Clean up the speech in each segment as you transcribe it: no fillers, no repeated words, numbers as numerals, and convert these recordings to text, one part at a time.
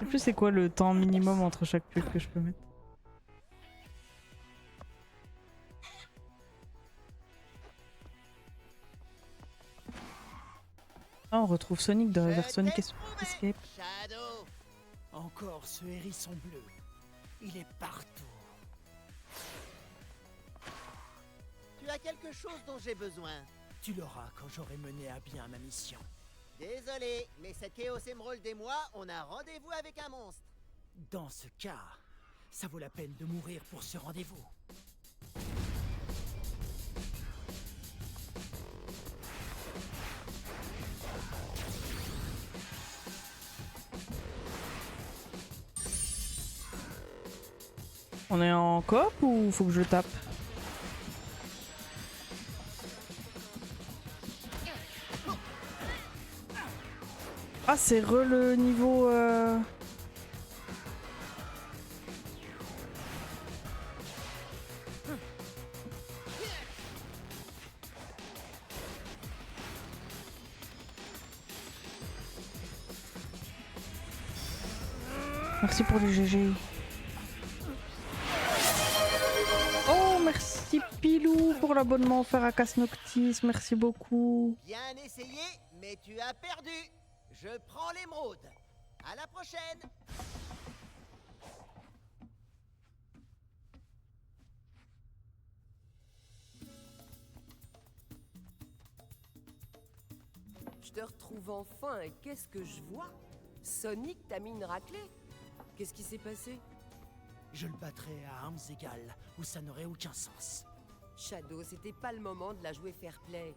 sais plus c'est quoi le temps minimum entre chaque pub que je peux mettre. Ah, on retrouve Sonic de vers Sonic Escape. Shadow. Encore ce hérisson bleu. Il est partout. Tu as quelque chose dont j'ai besoin. Tu l'auras quand j'aurai mené à bien ma mission. Désolé, mais cette Chaos Emerald et moi, on a rendez-vous avec un monstre. Dans ce cas, ça vaut la peine de mourir pour ce rendez-vous. On est en coop ou faut que je tape? Ah, c'est le niveau... Merci pour les GG. Oh, merci Pilou pour l'abonnement offert à Casse Noctis. Merci beaucoup. Bien essayé, mais tu as perdu. Je prends l'émeraude. À la prochaine. Je te retrouve enfin et qu'est-ce que je vois? Sonic t'a mis une raclée. Qu'est-ce qui s'est passé? Je le battrai à armes égales, où ça n'aurait aucun sens. Shadow, c'était pas le moment de la jouer fair play.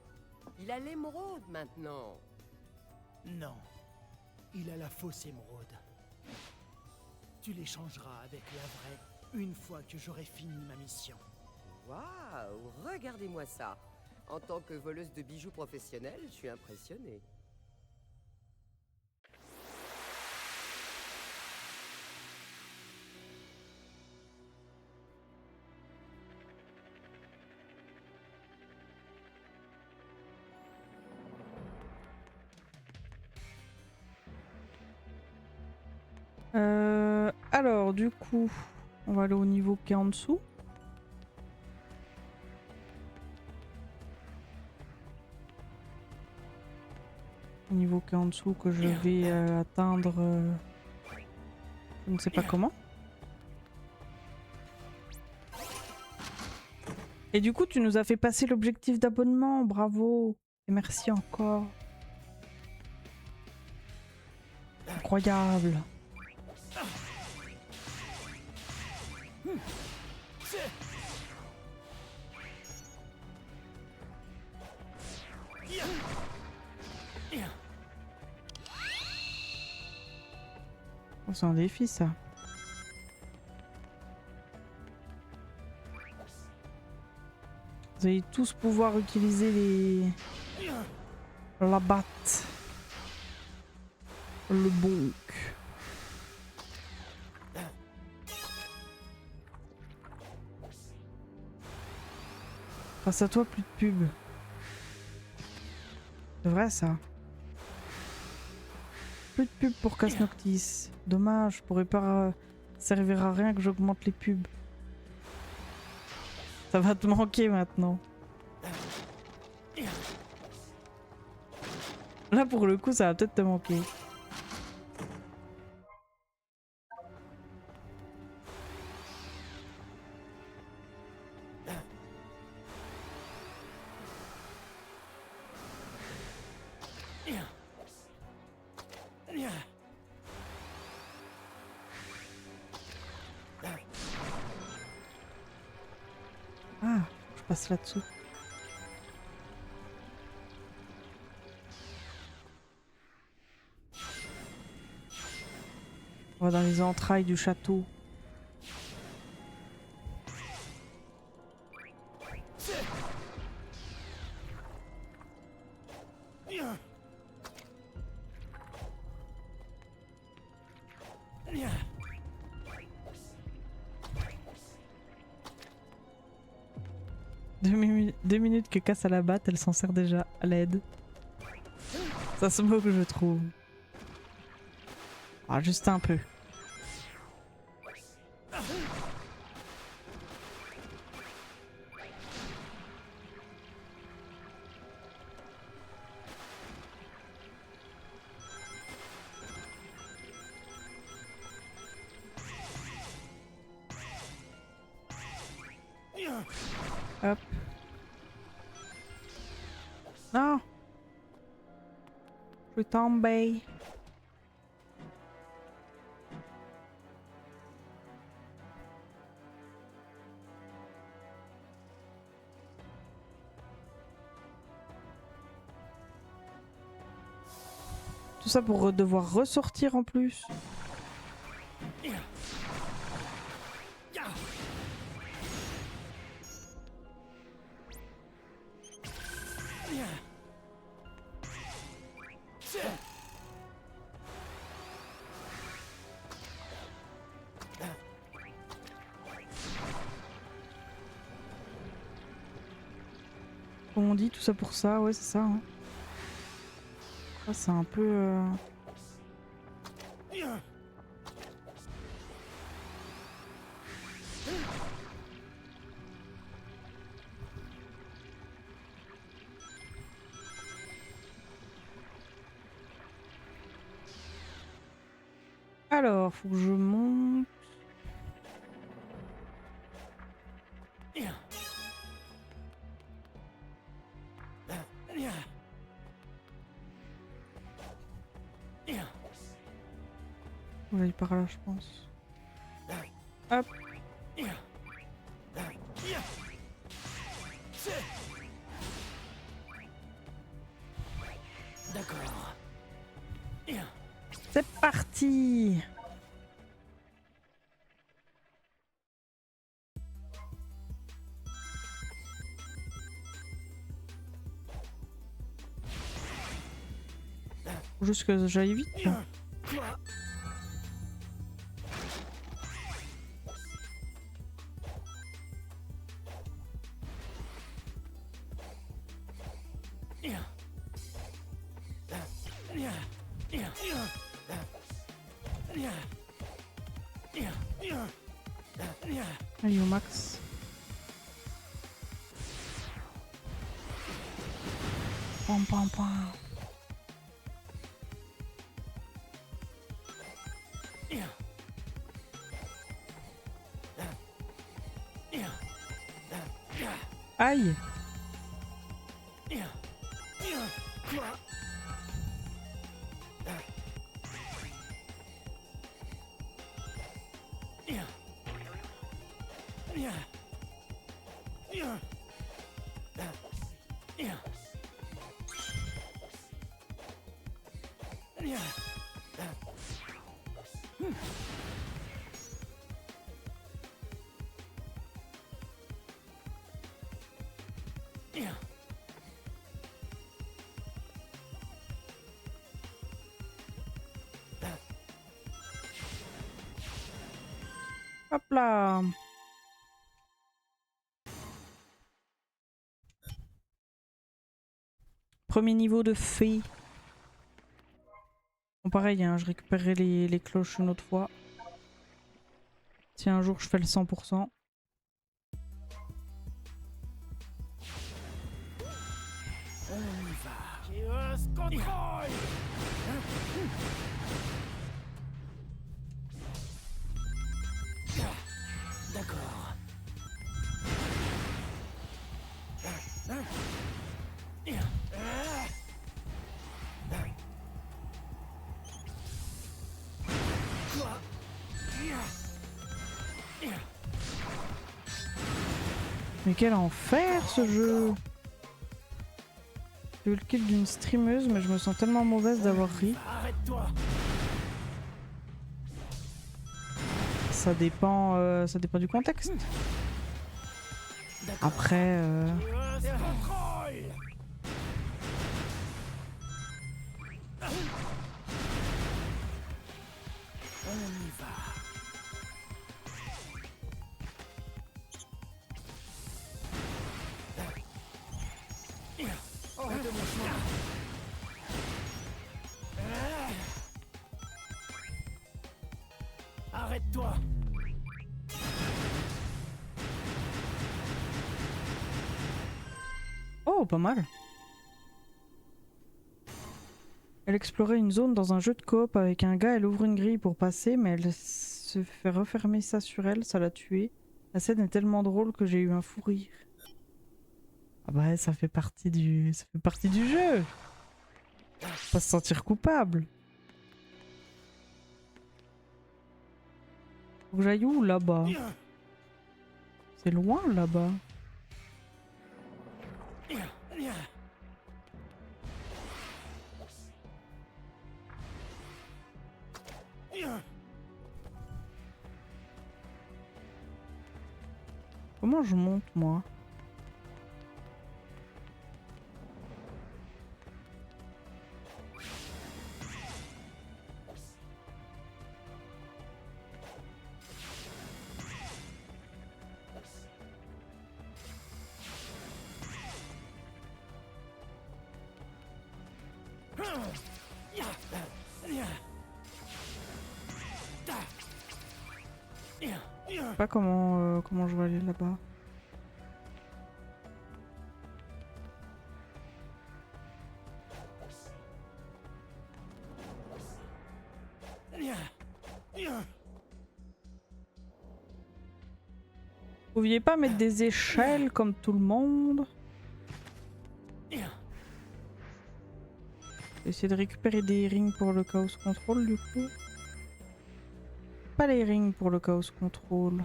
Il a l'émeraude maintenant. Non, il a la fausse émeraude. Tu l'échangeras avec la vraie, une fois que j'aurai fini ma mission. Waouh, regardez-moi ça. En tant que voleuse de bijoux professionnelle, je suis impressionnée. Alors, du coup, on va aller au niveau qui est en dessous. Au niveau qui est en dessous que je vais atteindre... je ne sais pas comment. Et du coup, tu nous as fait passer l'objectif d'abonnement. Bravo. Et merci encore. Incroyable. Oh, c'est un défi ça. Vous allez tous pouvoir utiliser les... la batte. Le bonk. Face à toi, plus de pub. C'est vrai ça. Plus de pub pour Casse Noctis. Dommage, je pourrais pas servir à rien que j'augmente les pubs. Ça va te manquer maintenant. Là pour le coup ça va peut-être te manquer. Ah, je passe là-dessous. On va dans les entrailles du château. Deux minutes que Casse à la batte, elle s'en sert déjà à l'aide. Ça se moque, je trouve. Ah, juste un peu. Hop. Non. Je suis tombée. Tout ça pour devoir ressortir en plus. Comme on dit, tout ça pour ça, ouais c'est ça. Hein. Ça c'est un peu... Alors, faut que je monte. On va aller par là, je pense. Hop. D'accord. C'est parti. Faut juste que j'aille vite. Quoi? Allez au max. Pam pam pam. Aïe. Quoi? Hop là. Premier niveau de fée. Bon pareil, hein, je récupérerai les cloches une autre fois. Si un jour je fais le 100%. On y va. Chaos control. D'accord. Quoi? Mais quel enfer ce jeu! J'ai eu le kill d'une streameuse mais je me sens tellement mauvaise d'avoir ri. Arrête-toi. Ça dépend du contexte. D'accord. Après... Chaos control. On y va. Hors de mon chemin. Arrête-toi. Oh, pas mal. Elle explorait une zone dans un jeu de coop avec un gars, elle ouvre une grille pour passer, mais elle se fait refermer ça sur elle, ça l'a tuée. La scène est tellement drôle que j'ai eu un fou rire. Ah bah ça fait partie du jeu. Faut pas se sentir coupable. Faut que j'aille où là-bas? C'est loin là-bas. Comment je monte moi? Je sais pas comment je vais aller là-bas. Vous pouviez pas mettre des échelles comme tout le monde? Essayer de récupérer des rings pour le chaos control du coup. Pas les rings pour le chaos control.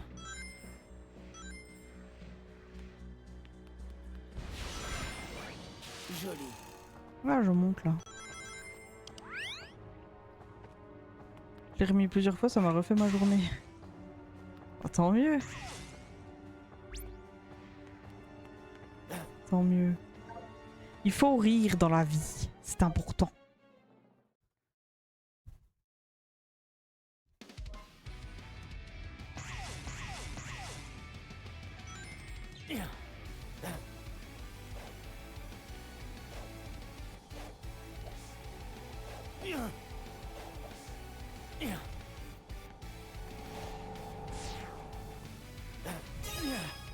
Joli. Ah, je monte là. Je l'ai remis plusieurs fois, ça m'a refait ma journée. Oh, tant mieux. Tant mieux. Il faut rire dans la vie, c'est important.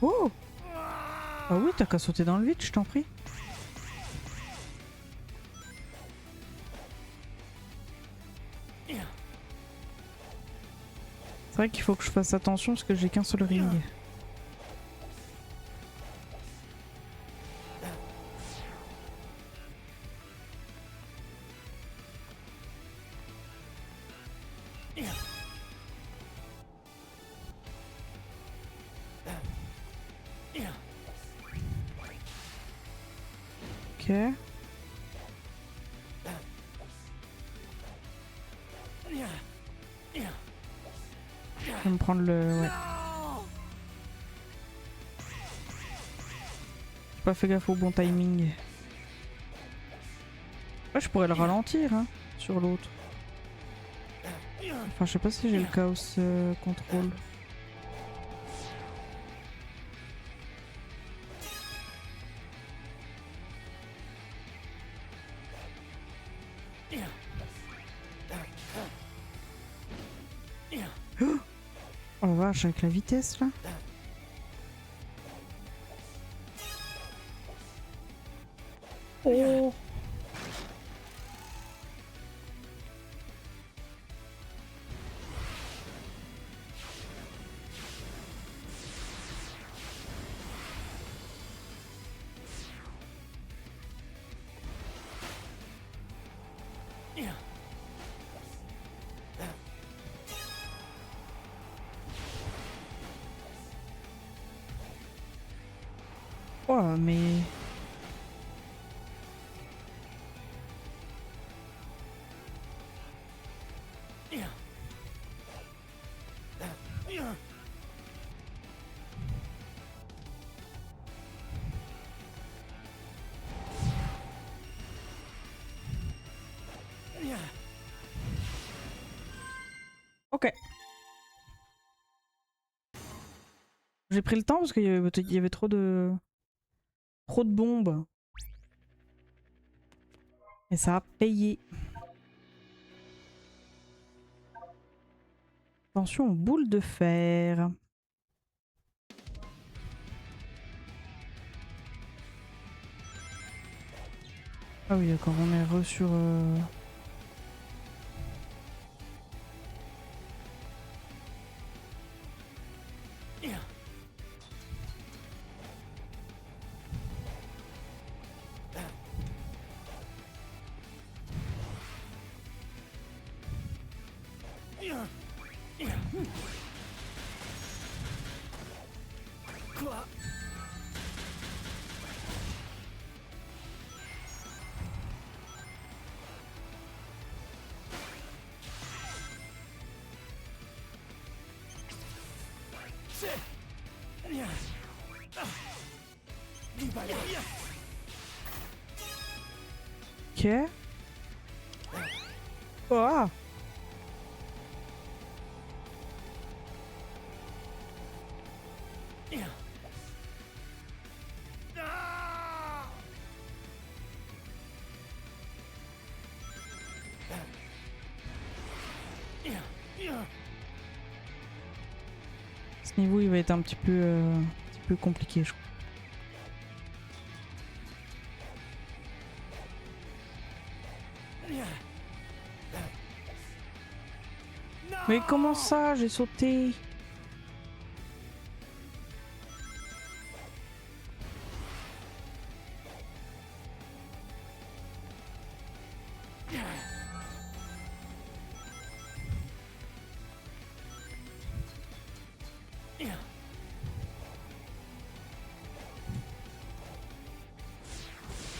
Oh! Ah oui, t'as qu'à sauter dans le vide, je t'en prie. C'est vrai qu'il faut que je fasse attention parce que j'ai qu'un seul ring. Ok. Je vais me prendre le... Ouais. J'ai pas fait gaffe au bon timing. Ouais, je pourrais le ralentir hein, sur l'autre. Enfin, je sais pas si j'ai le chaos contrôle. Oh la vache, avec la vitesse là. Oh. Oh mais... Ok. J'ai pris le temps parce qu'il y avait trop de bombes. Et ça a payé. Attention aux boules de fer. Ah oui d'accord, on est re sur... Quoi? Du balai. Ok. Oh. Ce niveau il va être un petit peu compliqué je crois. Mais comment ça j'ai sauté?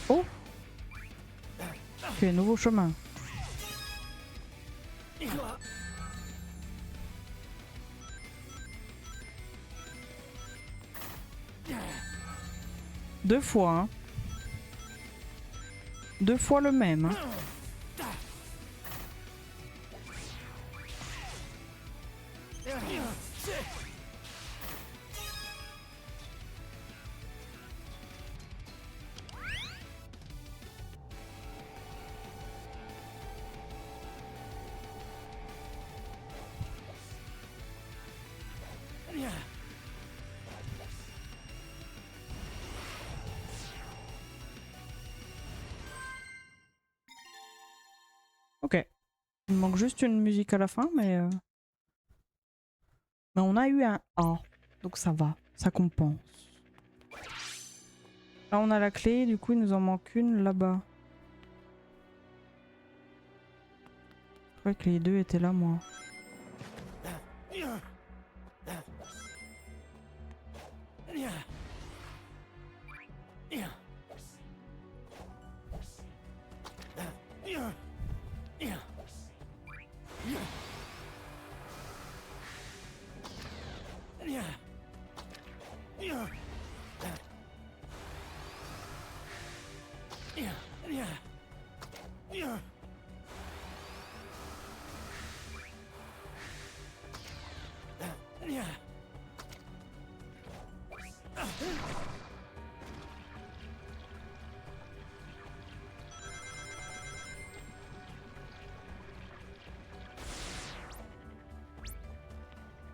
Oh. Ok, nouveau chemin. Deux fois, hein. Deux fois le même. Hein. Ok. Il manque juste une musique à la fin, mais on a eu un A. Donc ça va, ça compense. Là on a la clé, du coup il nous en manque une là-bas. Je croyais que les deux étaient là, moi.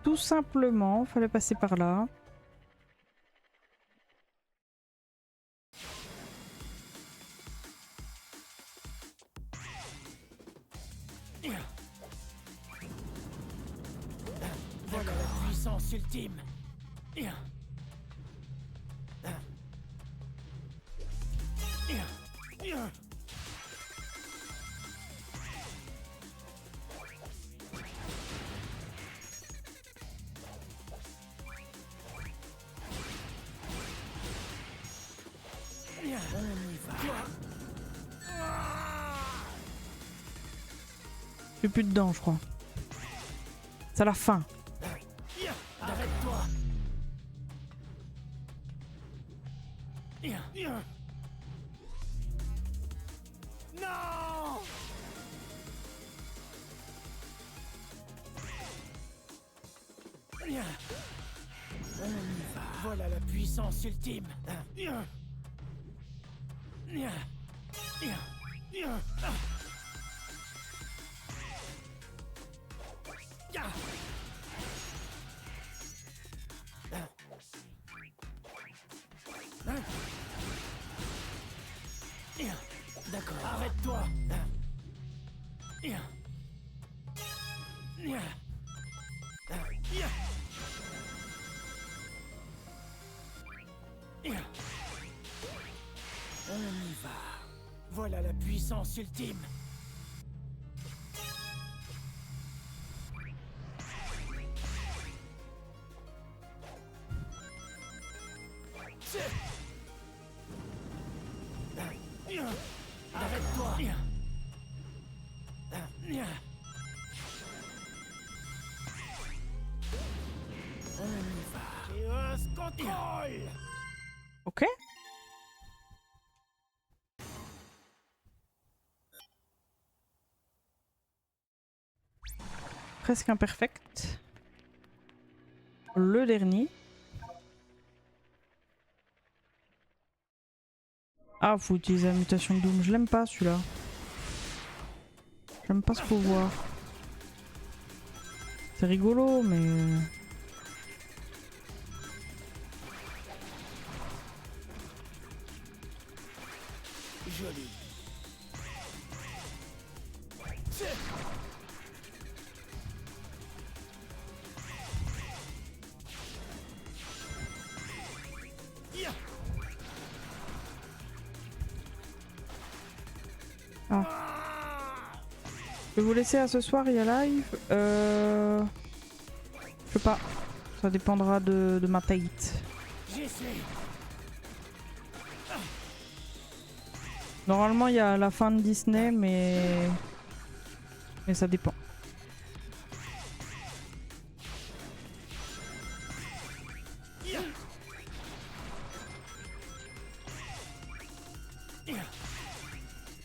Tout simplement, fallait passer par là. Voilà la puissance ultime. J'ai plus dedans, je crois. C'est la fin. Arrête-toi. Non. On y va. Voilà la puissance ultime. D'accord. Arrête-toi. On y va. Voilà la puissance ultime. contrôle. Ok. Presque imperfect. Le dernier. Ah, faut utiliser la mutation de Doom. Je l'aime pas celui-là. J'aime pas ce pouvoir. C'est rigolo, mais... Joli. Ah. Je vais vous laisser à ce soir, il y a live. Je sais pas. Ça dépendra de ma tête. J'essaie. Normalement, il y a la fin de Disney, mais ça dépend.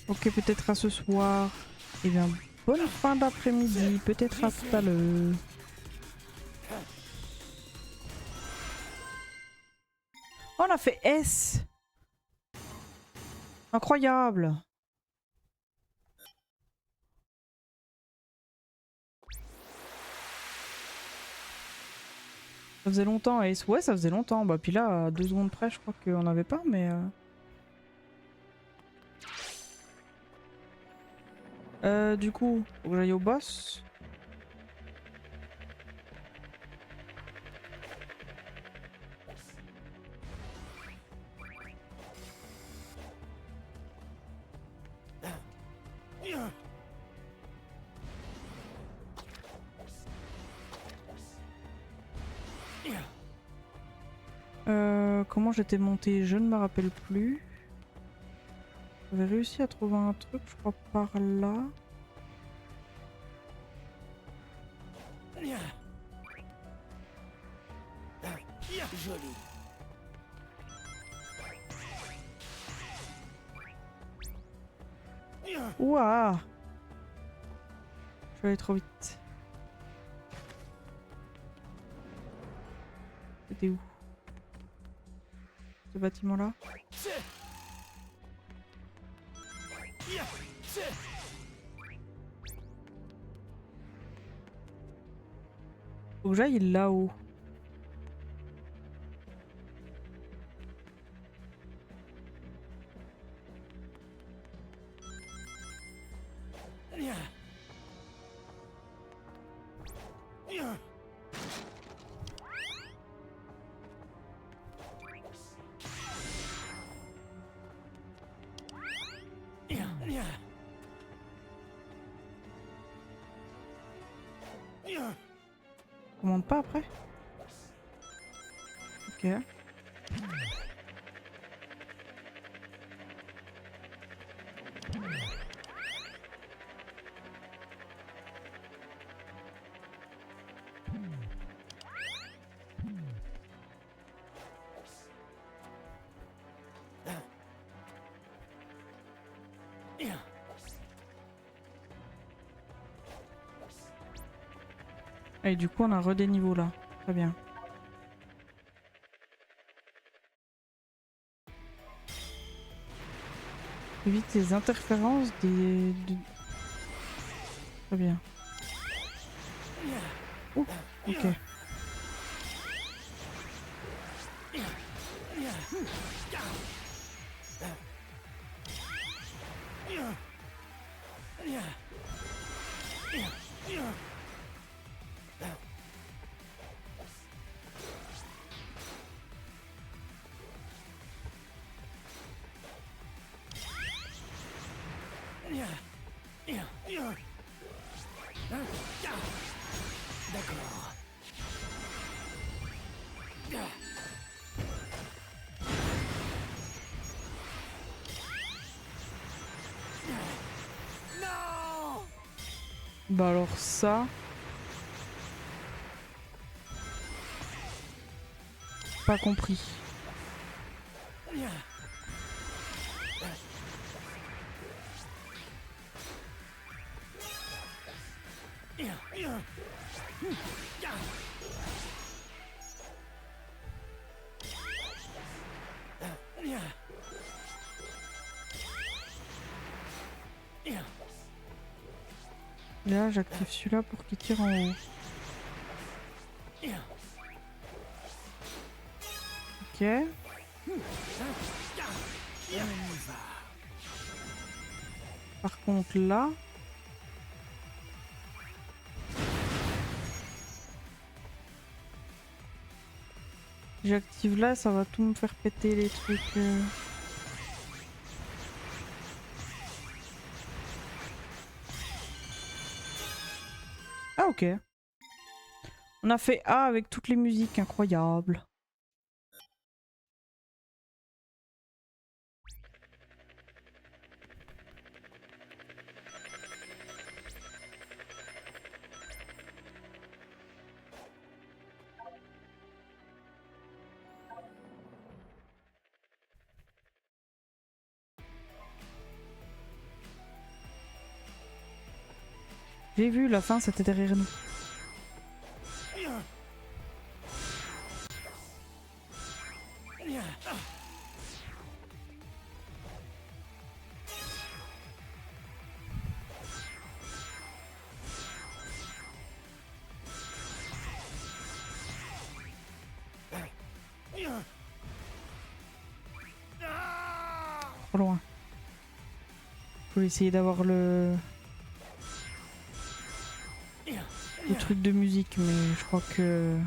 Ok, peut-être à ce soir. Eh bien, bonne fin d'après-midi. Peut-être à tout à l'heure. Oh, on a fait S. Incroyable. Ça faisait longtemps, S. Ouais, ça faisait longtemps. Bah, puis là, à 2 secondes près, je crois qu'on n'avait pas, mais... du coup, faut que j'aille au boss. Comment j'étais monté, je ne me rappelle plus. J'avais réussi à trouver un truc, je crois, par là. Joli. Ouah! Je vais aller trop vite. C'était où? Ce bâtiment-là? Faut que j'aille là-haut. On monte pas après? Ok. Et du coup on a des niveaux là. Très bien. Évite les interférences des... Très bien. Oh, ok. D'accord. Non! Bah alors ça... pas compris. Là, j'active celui-là pour qu'il tire en haut. Ok. Par contre, là... J'active là, ça va tout me faire péter les trucs. Ah ok. On a fait A avec toutes les musiques, incroyable. J'ai vu, la fin c'était derrière nous. Trop loin. Faut essayer d'avoir le truc de musique, mais je crois que...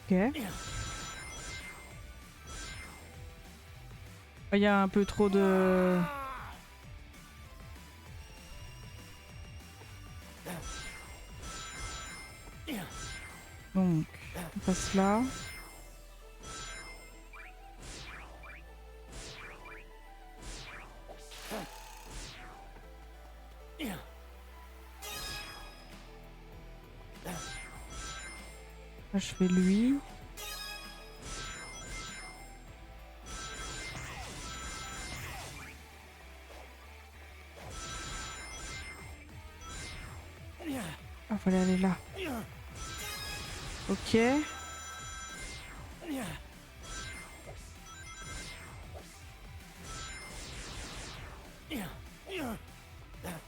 Ok. Il y a un peu trop de... Donc, on passe là. Là, je fais lui. Ah, fallait aller là. Ok.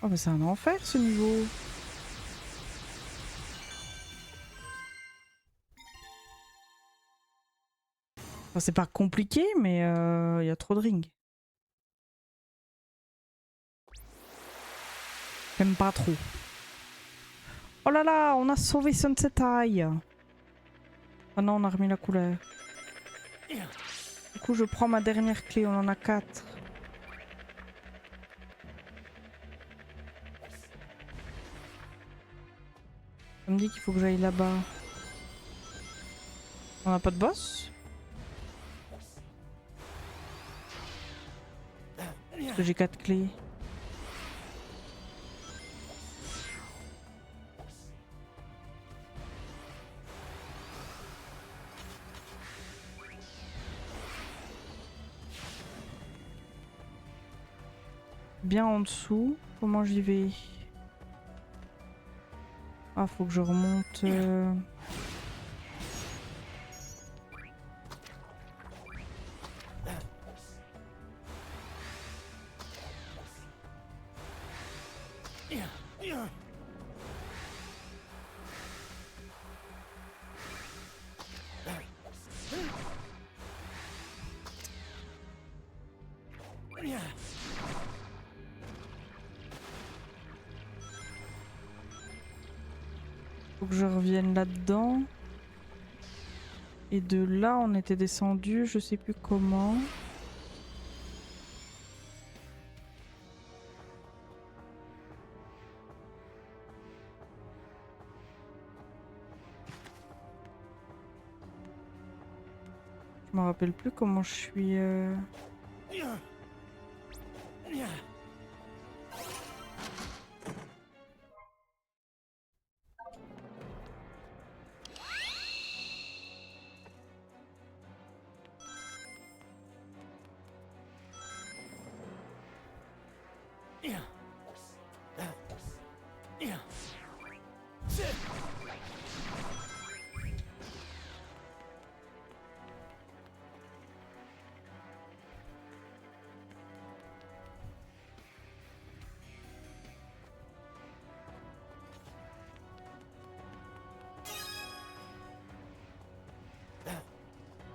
Oh, mais c'est un enfer ce niveau. Enfin, c'est pas compliqué, mais il y a trop de rings. J'aime pas trop. Oh là là, on a sauvé Sunset High. Ah non, on a remis la couleur. Du coup, je prends ma dernière clé, on en a 4. Ça me dit qu'il faut que j'aille là-bas. On n'a pas de boss? Parce que j'ai 4 clés. Bien en dessous. Comment j'y vais? Ah, faut que je remonte. Faut que je revienne là-dedans. Et de là, on était descendu, je sais plus comment. Je me rappelle plus comment je suis.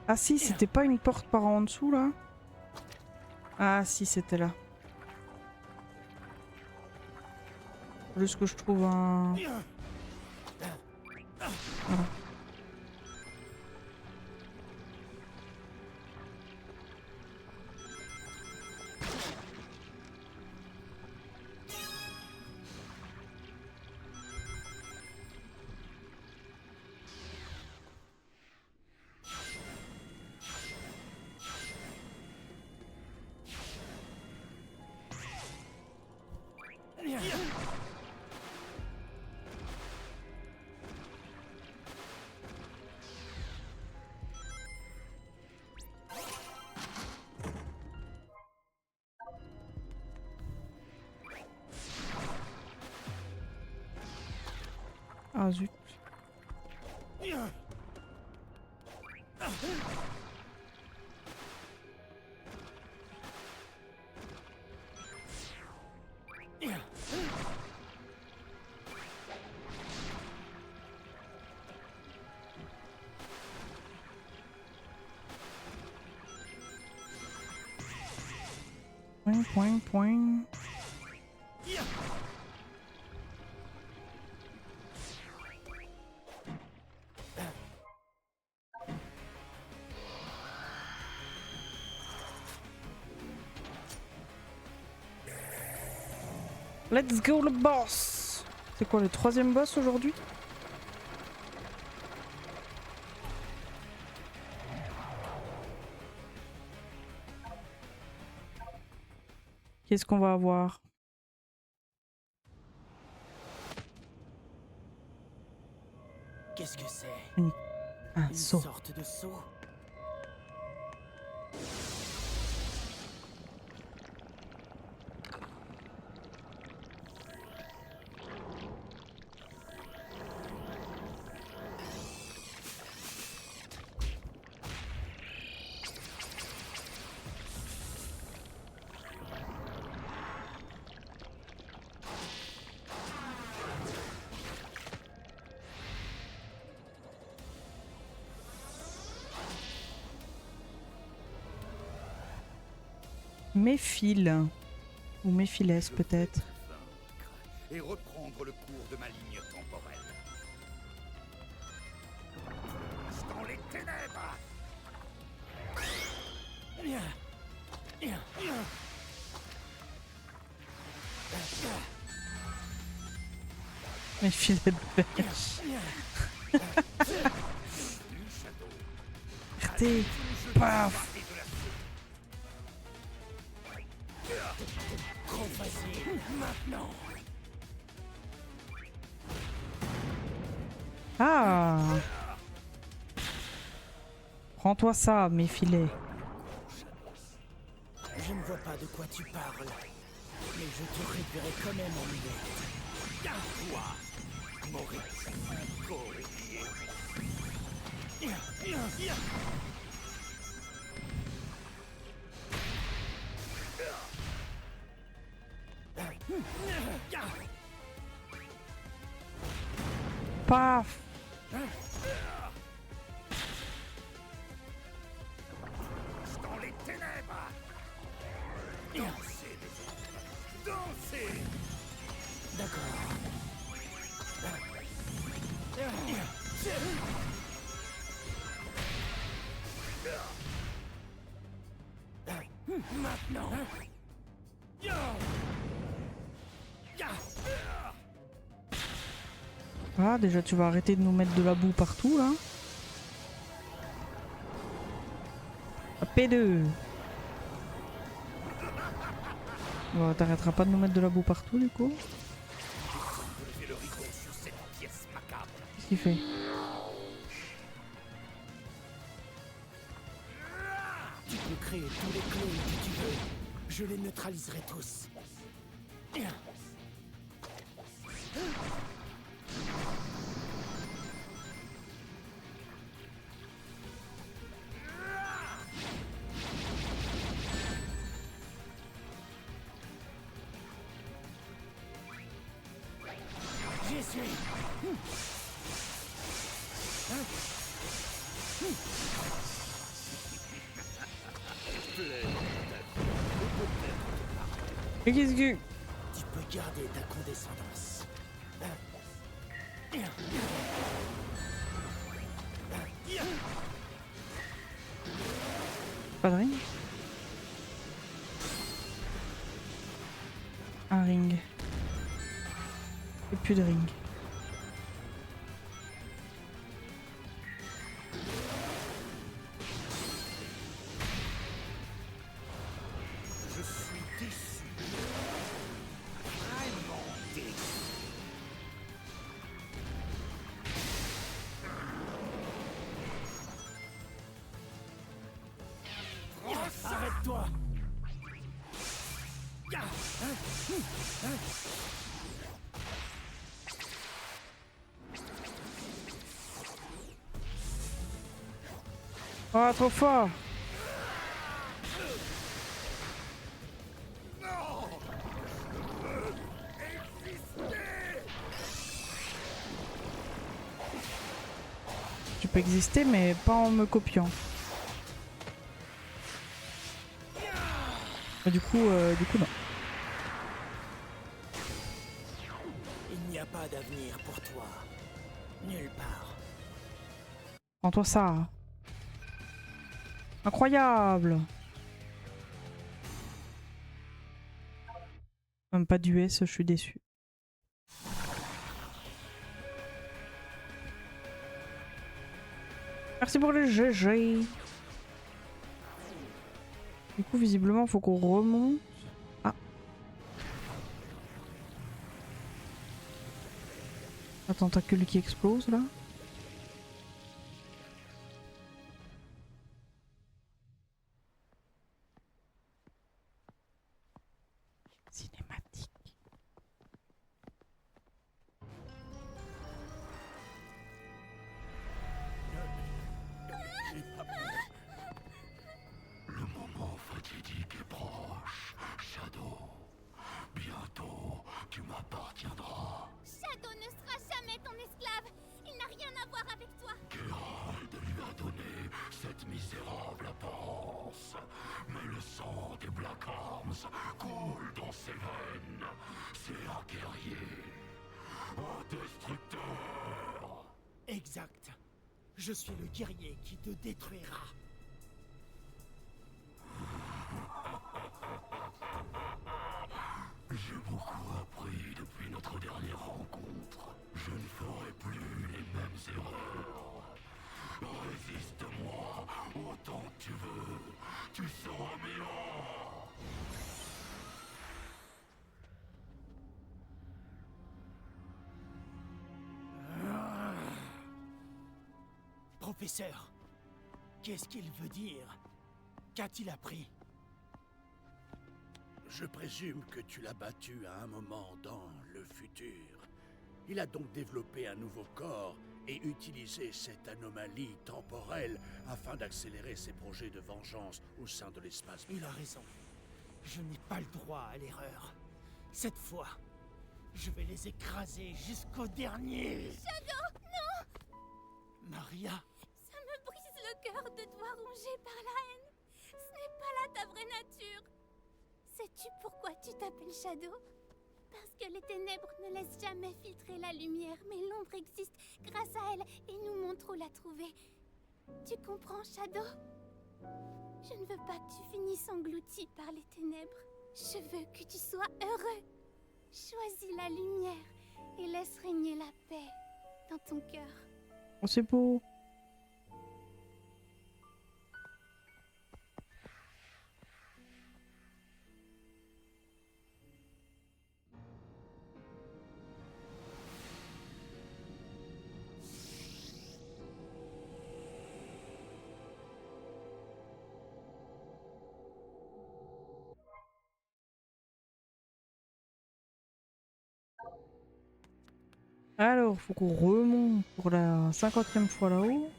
Ah si, c'était pas une porte par en dessous là? Ah si, c'était là. Faut juste que je trouve un... Voilà. Ah zut. Point, point, point. Let's go le boss. C'est quoi le troisième boss aujourd'hui? Qu'est-ce qu'on va avoir? Qu'est-ce que c'est? Un Une saut. sorte de seau? Méphile. Ou Méphilès peut-être. Et reprendre le cours de ma ligne temporelle. Dans les ténèbres. Méphile de pêche. Regardez. Paf. Trop facile, maintenant. Ah. Prends-toi ça, Méphilé. Je ne vois pas de quoi tu parles, mais je te réduirai quand même en miettes. Toi, Maurice, Corrier. Paf. Dans les ténèbres. Dansez, les autres. Dansez. D'accord. Maintenant. Ah, déjà tu vas arrêter de nous mettre de la boue partout là. P2. Bon, t'arrêteras pas de nous mettre de la boue partout du coup. Levez le rideau sur cette pièce macabre. Qu'est-ce qu'il fait? Tu peux créer tous les clones que tu veux. Je les neutraliserai tous. J'y suis. Mais qu'est-ce que... Tu peux garder ta condescendance. Pas de ring? Un ring. Et plus de ring. Je suis déçu. Vraiment déçu. Arrête-toi. Oh, trop fort! Tu peux exister, mais pas en me copiant. Du coup, non. Il n'y a pas d'avenir pour toi. Nulle part. Prends-toi ça. Incroyable! Même pas d'US, je suis déçu. Merci pour le GG. Du coup, visiblement, il faut qu'on remonte. Ah. Un tentacule qui explose là. Cinématique. Le moment fatidique est proche, Shadow. Bientôt, tu m'appartiendras. Shadow ne sera jamais ton esclave. Il n'a rien à voir avec toi. Geralt lui a donné cette misérable apparence. Mais le sang des Black Arms coule dans ses veines. C'est un guerrier. Un destructeur. Exact. Je suis le guerrier qui te détruira. J'ai beaucoup appris depuis notre dernière rencontre. Je ne ferai plus les mêmes erreurs. Résiste-moi autant que tu veux. Tu seras meilleur. Professeur, qu'est-ce qu'il veut dire? Qu'a-t-il appris? Je présume que tu l'as battu à un moment dans le futur. Il a donc développé un nouveau corps et utilisé cette anomalie temporelle afin d'accélérer ses projets de vengeance au sein de l'espace. Il a raison. Je n'ai pas le droit à l'erreur. Cette fois, je vais les écraser jusqu'au dernier. Shadow, non! Maria, Ça me brise le cœur de te voir rongé par la haine. Ce n'est pas là ta vraie nature. Sais-tu pourquoi tu t'appelles Shadow? Parce que les ténèbres ne laissent jamais filtrer la lumière, mais l'ombre existe grâce à elle et nous montre où la trouver. Tu comprends, Shadow? Je ne veux pas que tu finisses englouti par les ténèbres. Je veux que tu sois heureux. Choisis la lumière et laisse régner la paix dans ton cœur. Oh, c'est beau. Alors, faut qu'on remonte pour la 50e fois là-haut.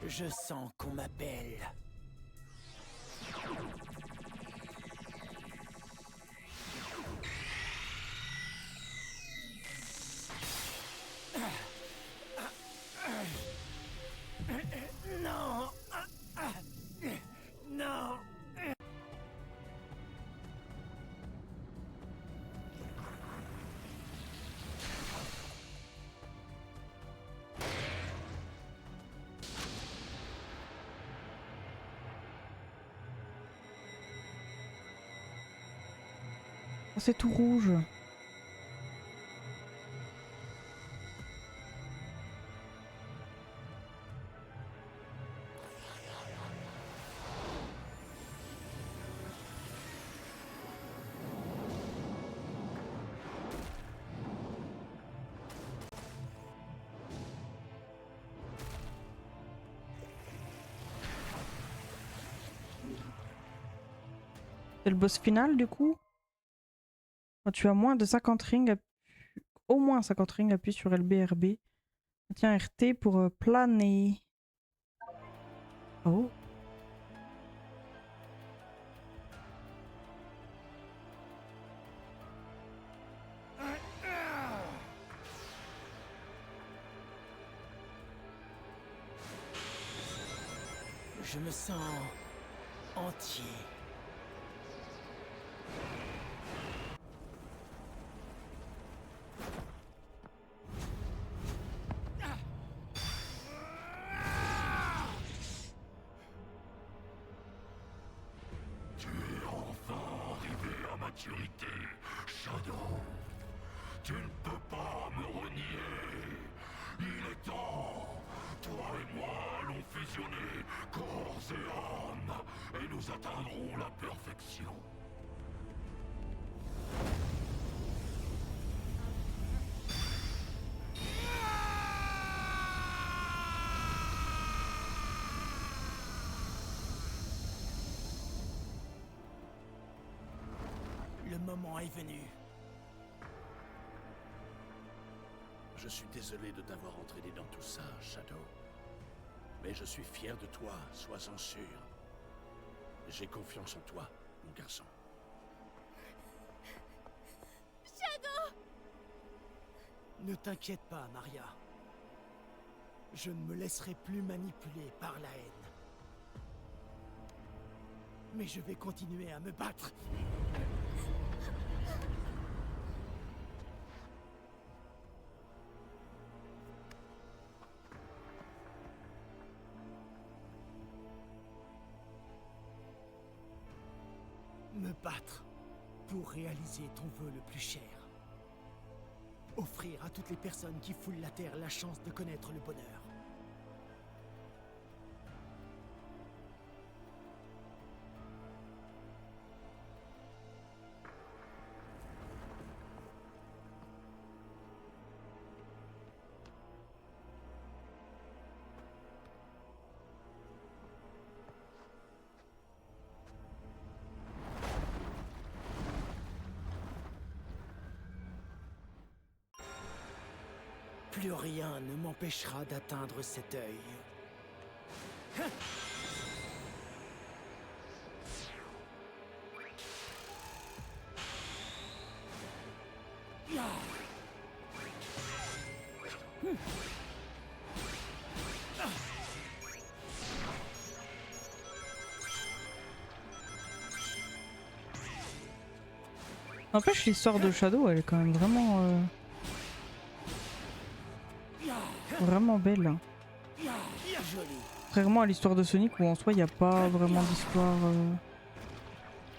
Je sens qu'on m'appelle. Non. Non. Oh, c'est tout rouge. C'est le boss final du coup. Quand tu as moins de 50 rings, au moins 50 rings, appuie sur LBRB. Tiens RT pour planer. Oh. Je me sens entier. Tu es enfin arrivé à maturité, Shadow. Tu ne peux pas me renier. Il est temps. Toi et moi allons fusionner corps et âme, et nous atteindrons la perfection. Le moment est venu. Je suis désolé de t'avoir entraîné dans tout ça, Shadow. Mais je suis fier de toi, sois-en sûr. J'ai confiance en toi, mon garçon. Shadow! Ne t'inquiète pas, Maria. Je ne me laisserai plus manipuler par la haine. Mais je vais continuer à me battre. Me battre pour réaliser ton vœu le plus cher. Offrir à toutes les personnes qui foulent la terre la chance de connaître le bonheur. Plus rien ne m'empêchera d'atteindre cet œil. N'empêche, l'histoire de Shadow, elle est quand même vraiment... vraiment belle. Contrairement à l'histoire de Sonic où en soi il n'y a pas vraiment d'histoire.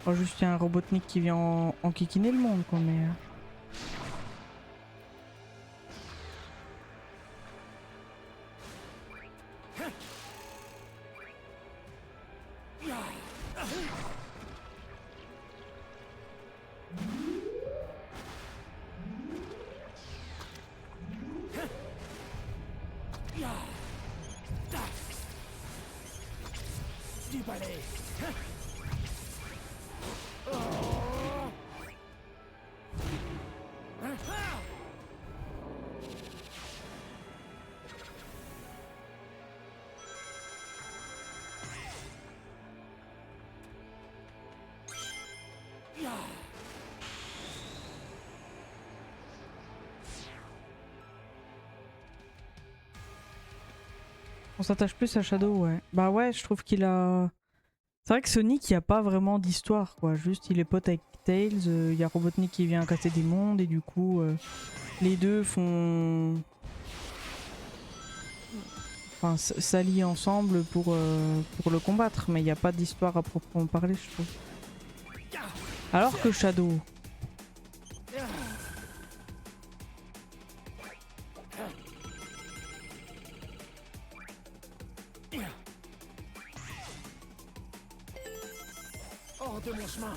Oh, juste il y a un Robotnik qui vient en kikiner le monde quoi, mais. Du balai. On s'attache plus à Shadow, ouais. Bah ouais, je trouve qu'il a... C'est vrai que Sonic, il n'y a pas vraiment d'histoire, quoi. Juste, il est pote avec Tails, il y a Robotnik qui vient casser des mondes, et du coup, les deux font... Enfin, s'allient ensemble pour le combattre, mais il n'y a pas d'histoire à proprement parler, je trouve. Alors que Shadow... Hors de mon chemin.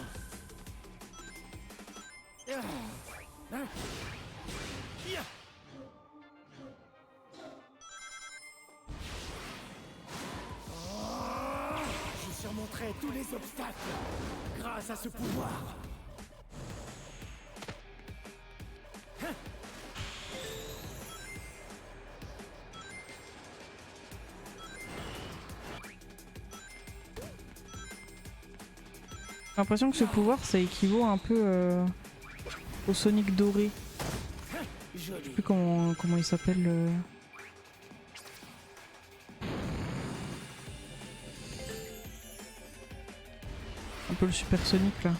Je surmonterai tous les obstacles grâce à ce pouvoir. J'ai l'impression que ce pouvoir, ça équivaut un peu au Sonic doré. Je sais plus comment il s'appelle. Un peu le Super Sonic là.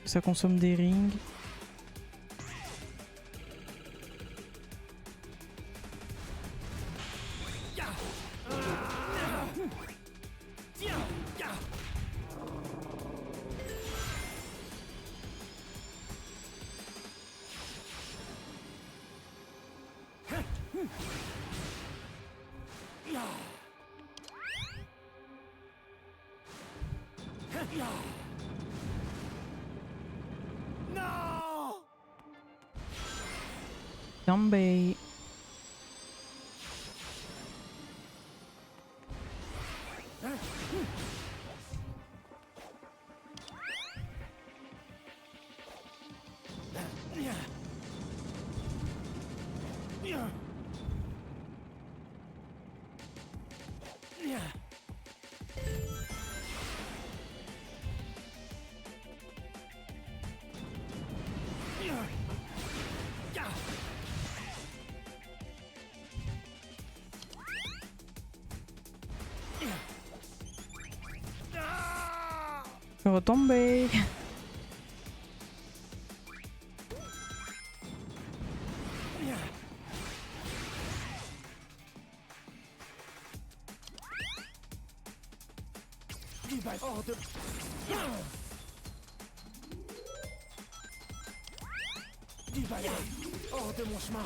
Ça consomme des rings. Zombie. Je vais retomber. Hors de... Du balai. Hors de mon chemin.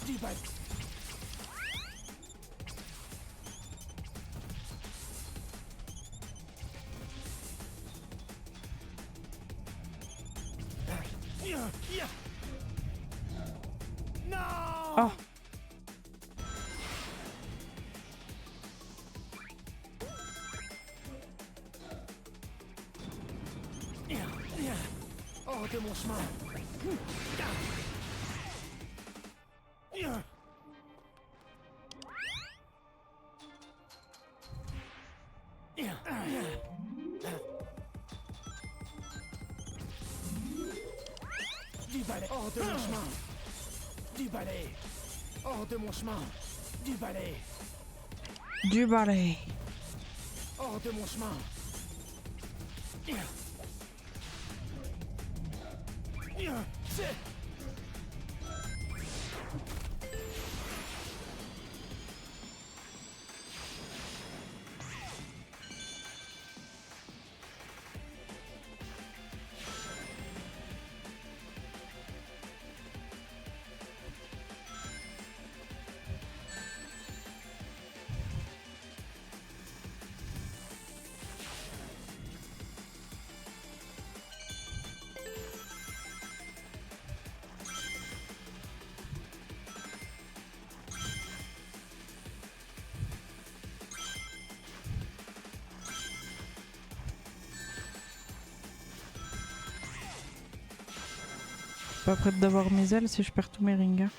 Du balai. Non. Oh. Hors de mon chemin. Du balai. Hors de mon chemin. Du balai. Hors de mon chemin. Du balai. Du balai. Hors de mon chemin. Pas prête d'avoir mes ailes si je perds tous mes rings. Hein.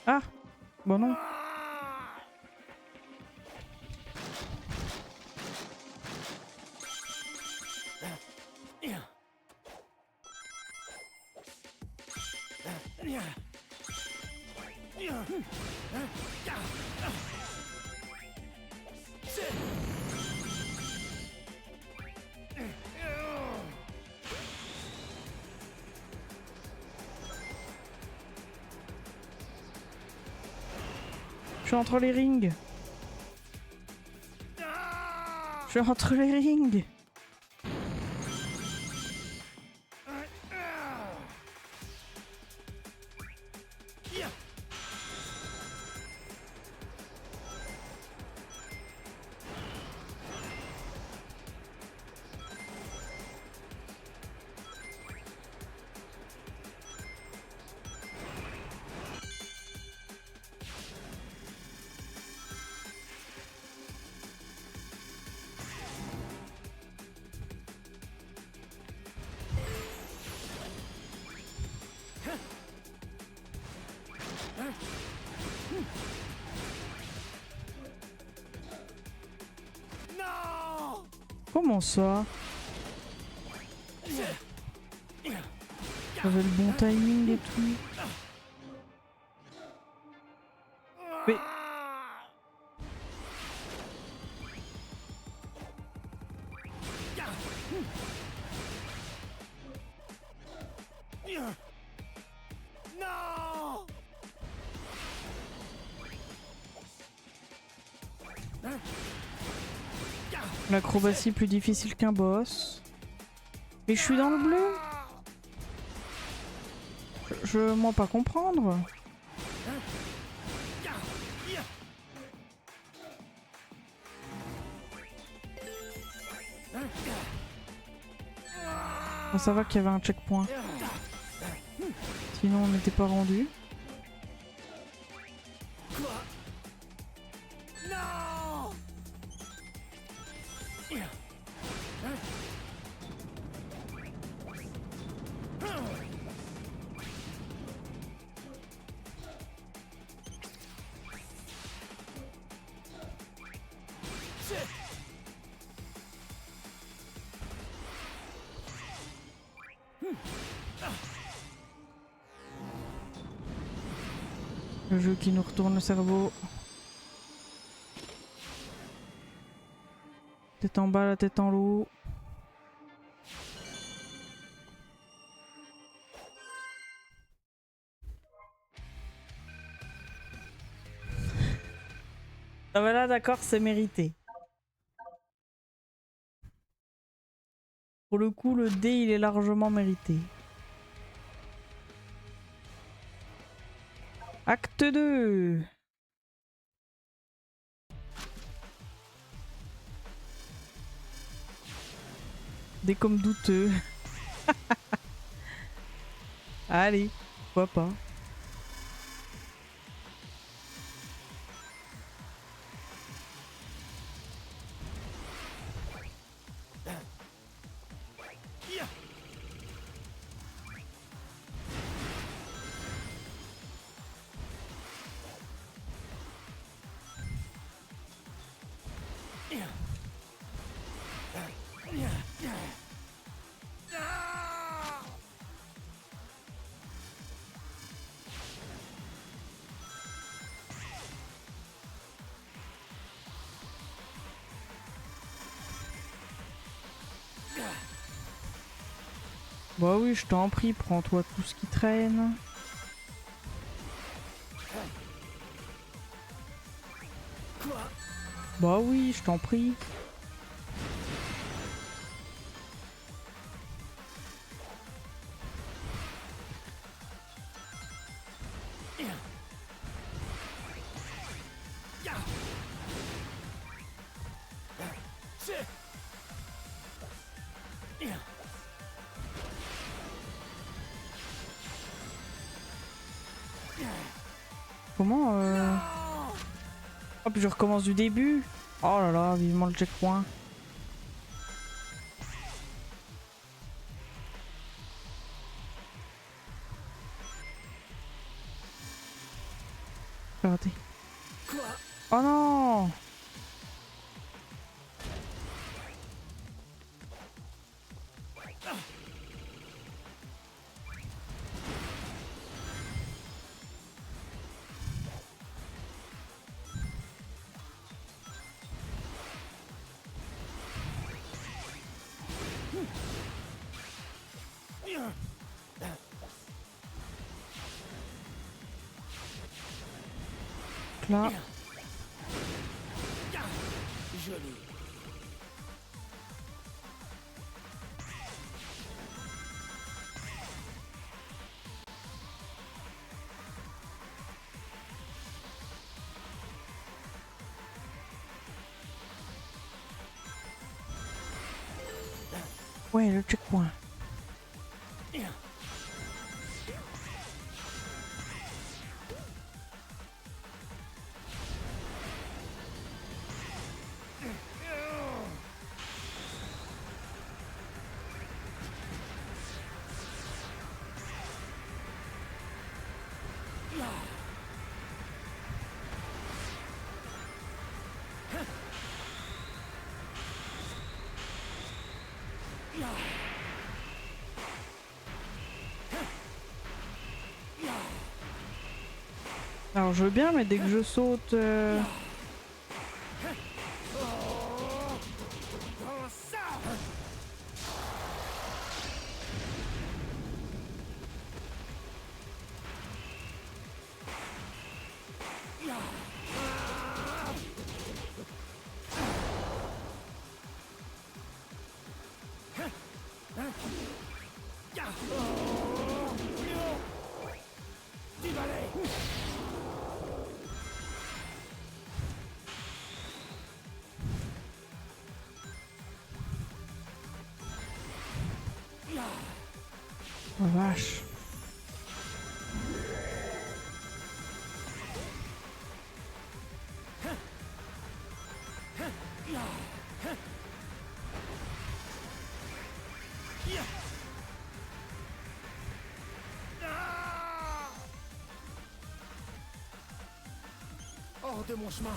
Ah! Bon non. Je suis entre les rings. Je suis entre les rings. Comment ça? J'avais le bon timing et tout. Mais... Non! L'acrobatie plus difficile qu'un boss. Mais je suis dans le bleu. Je m'en pas comprendre. Bon, ça va qu'il y avait un checkpoint. Sinon on n'était pas rendu. Le jeu qui nous retourne le cerveau. Tête en bas, la tête en haut. Ah voilà, d'accord, c'est mérité. Pour le coup, le dé, il est largement mérité. Acte 2. Des comme douteux. Allez, pourquoi pas. Bah oui, je t'en prie, prends-toi tout ce qui traîne. Bah oui, je t'en prie. Comment Oh, puis je recommence du début. Oh là là, vivement le checkpoint. J'ai raté. Oh non! Là. Joli. Ouais, le checkpoint. Alors je veux bien, mais dès que je saute... Oh vache. Hors de mon chemin.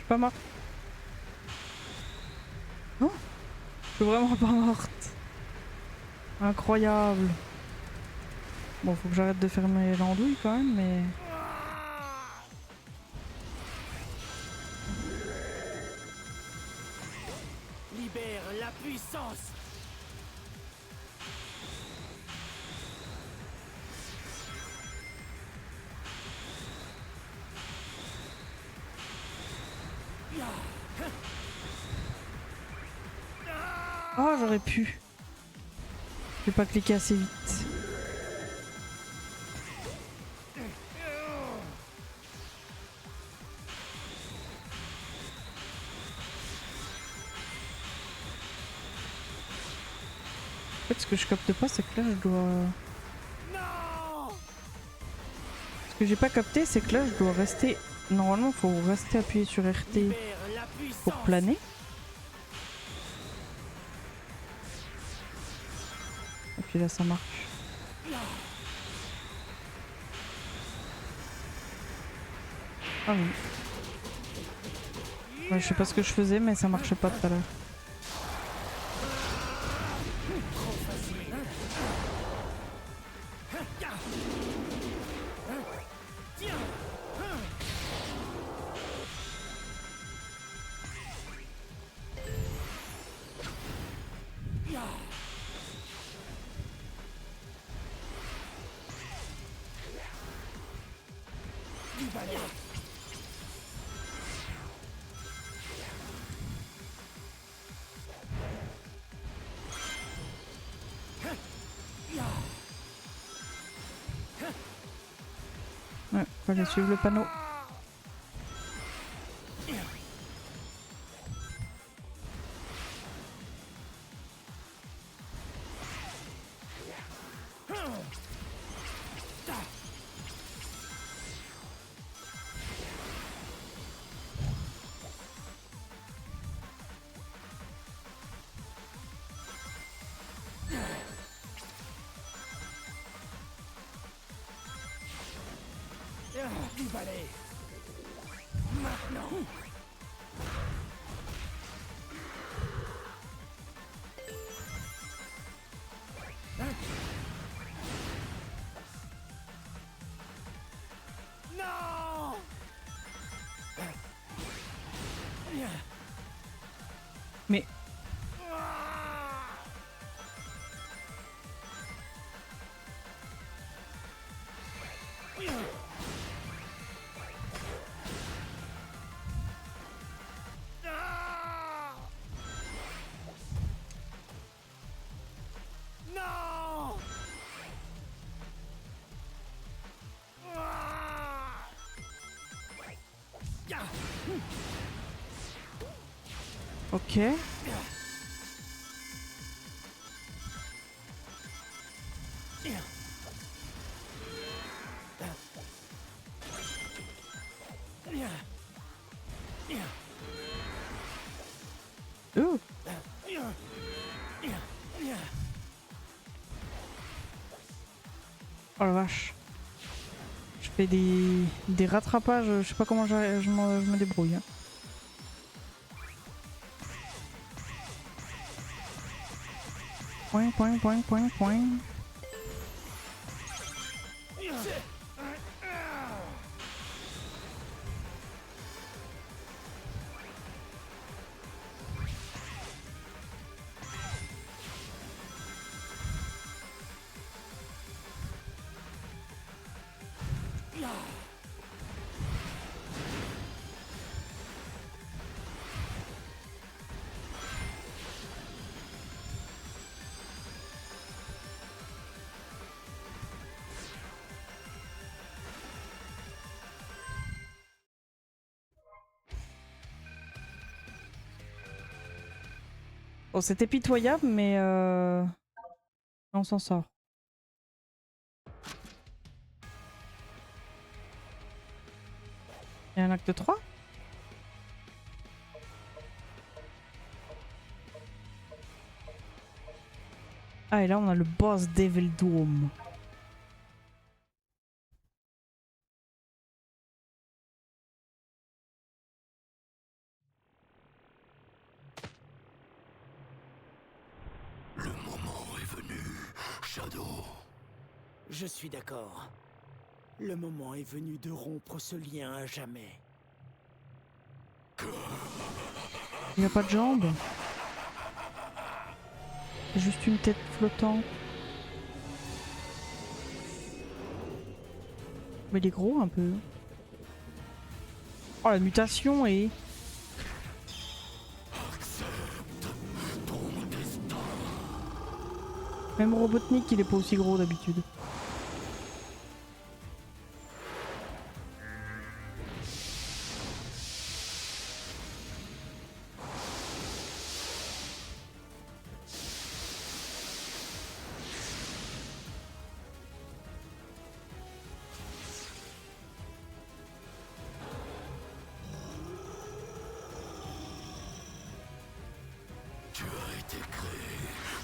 Je suis pas morte. Non, je suis vraiment pas morte. Incroyable. Bon, faut que j'arrête de fermer l'andouille quand même, mais... Libère la puissance. Oh, j'aurais pu. J'ai pas cliqué assez vite. En fait, ce que je capte pas, c'est que là, je dois... Ce que j'ai pas capté, c'est que là, je dois rester... Normalement, faut rester appuyé sur RT Libère la puissance. pour planer. Et puis là, ça marche. Ah oui. Ouais, je sais pas ce que je faisais, mais ça marchait pas tout à l'heure. Fallait suivre le panneau. Du balai. Maintenant. Non. Mais Non. ok. Ouh. Oh la vache. Je fais des rattrapages, je sais pas comment je me débrouille. Hein. Point, point, point, point, point. Bon, c'était pitoyable, mais on s'en sort. Il y a un acte 3 ? Ah, et là on a le boss Devil Dome. Le moment est venu, Shadow. Je suis d'accord. Le moment est venu de rompre ce lien à jamais. Il n'y a pas de jambes. C'est juste une tête flottante. Mais il est gros un peu. Oh la mutation est... Même Robotnik il est pas aussi gros d'habitude. Tu as été créé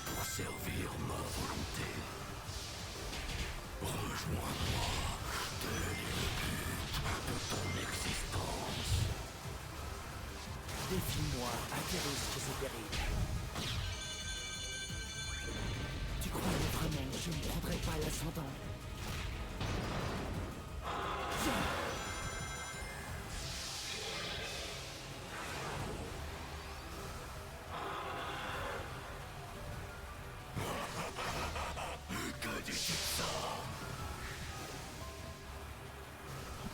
pour servir ma volonté. Rejoins-moi, tel est le but de ton existence. Défie-moi, atterrisse ces périls. Tu croyais vraiment que je ne prendrais pas l'ascendant? Que dis-tu de ça?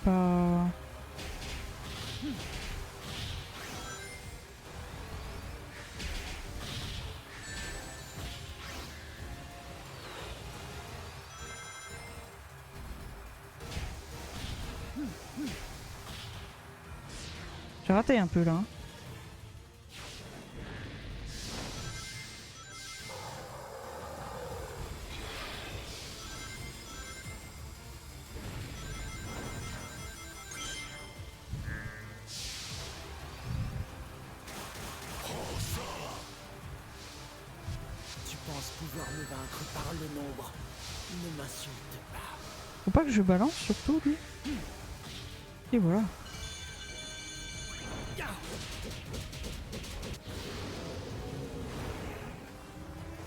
Pas... J'ai raté un peu là. Tu penses pouvoir me vaincre par le nombre? Ne m'insulte pas. Faut pas que je balance surtout lui. Et voilà.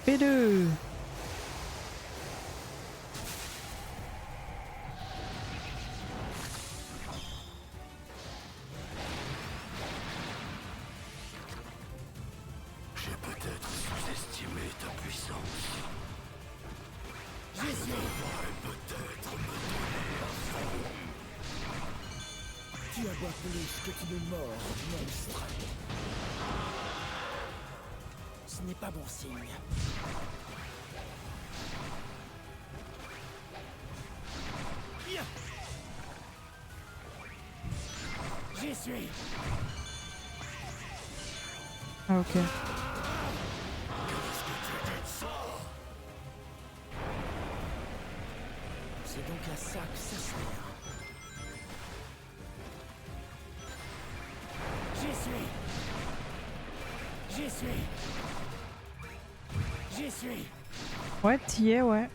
P2. J'ai peut-être sous-estimé ta puissance. Devrais peut-être me donner à fond. Tu aboies plus que tu ne mords, monstre. Ce n'est pas bon signe. J'y suis. Ah ok. Qu'est-ce que tu dis de ça? C'est donc à ça que ça sert. J'y suis. J'y suis. J'y suis. Ouais, t'y es, ouais.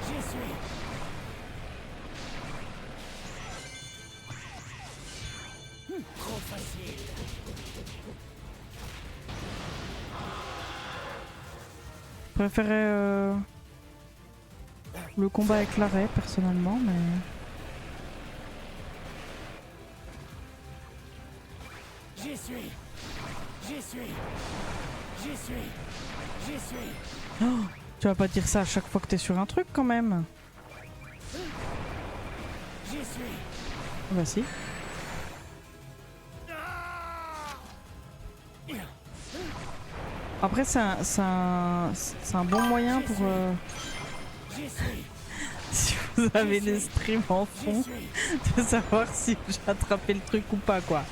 J'y suis. Trop facile. Je préférais le combat avec l'arrêt personnellement, mais... J'y suis. J'y suis. J'y suis. J'y suis. Oh, tu vas pas dire ça à chaque fois que t'es sur un truc quand même. J'y suis. Ah bah si. Après c'est un bon moyen pour... J'y suis. si vous avez les streams en fond, de savoir si j'ai attrapé le truc ou pas quoi.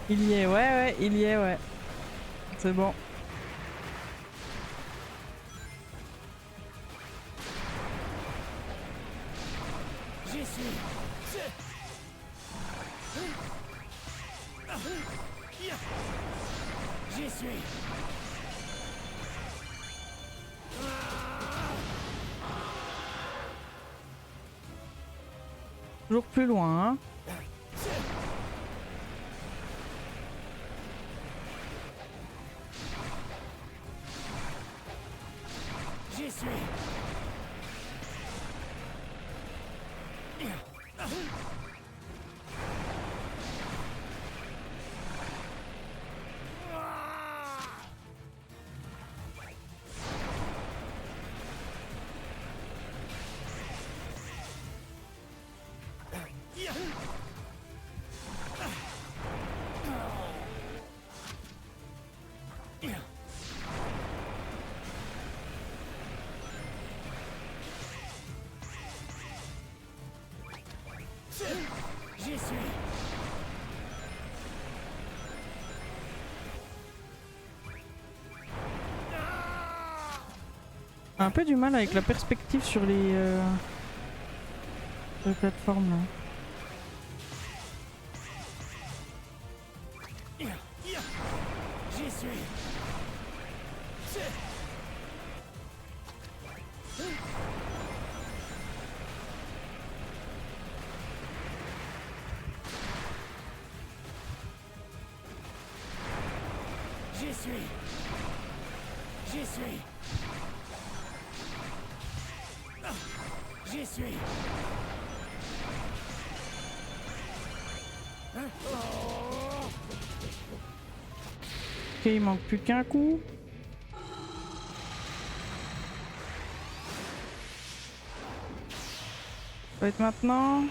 Il y est, ouais, il y est, ouais. C'est bon. J'y suis. J'y suis. Toujours plus loin, hein. J'y suis. J'y suis. Un peu du mal avec la perspective sur les plateformes là. J'y suis. J'y suis. J'y suis. J'y suis. Ok, il manque plus qu'un coup. Ça va être maintenant.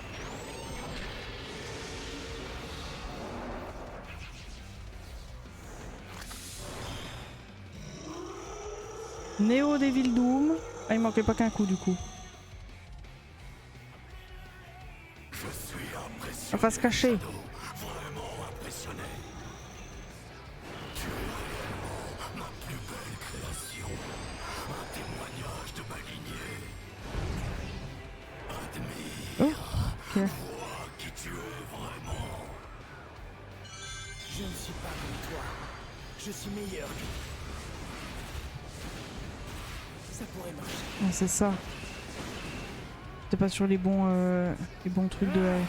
Neo Devil Doom. Ah, il manquait pas qu'un coup du coup. Je Elle va se cacher. Vraiment impressionné. Tu es réellement ma plus belle création. Un témoignage de ma lignée. Admire. Oh, ok. Vois qui tu es vraiment. Je ne suis pas comme toi. Je suis meilleur que toi. Ça pourrait marcher. Ouais, c'est ça. T'es pas sur les bons trucs de R.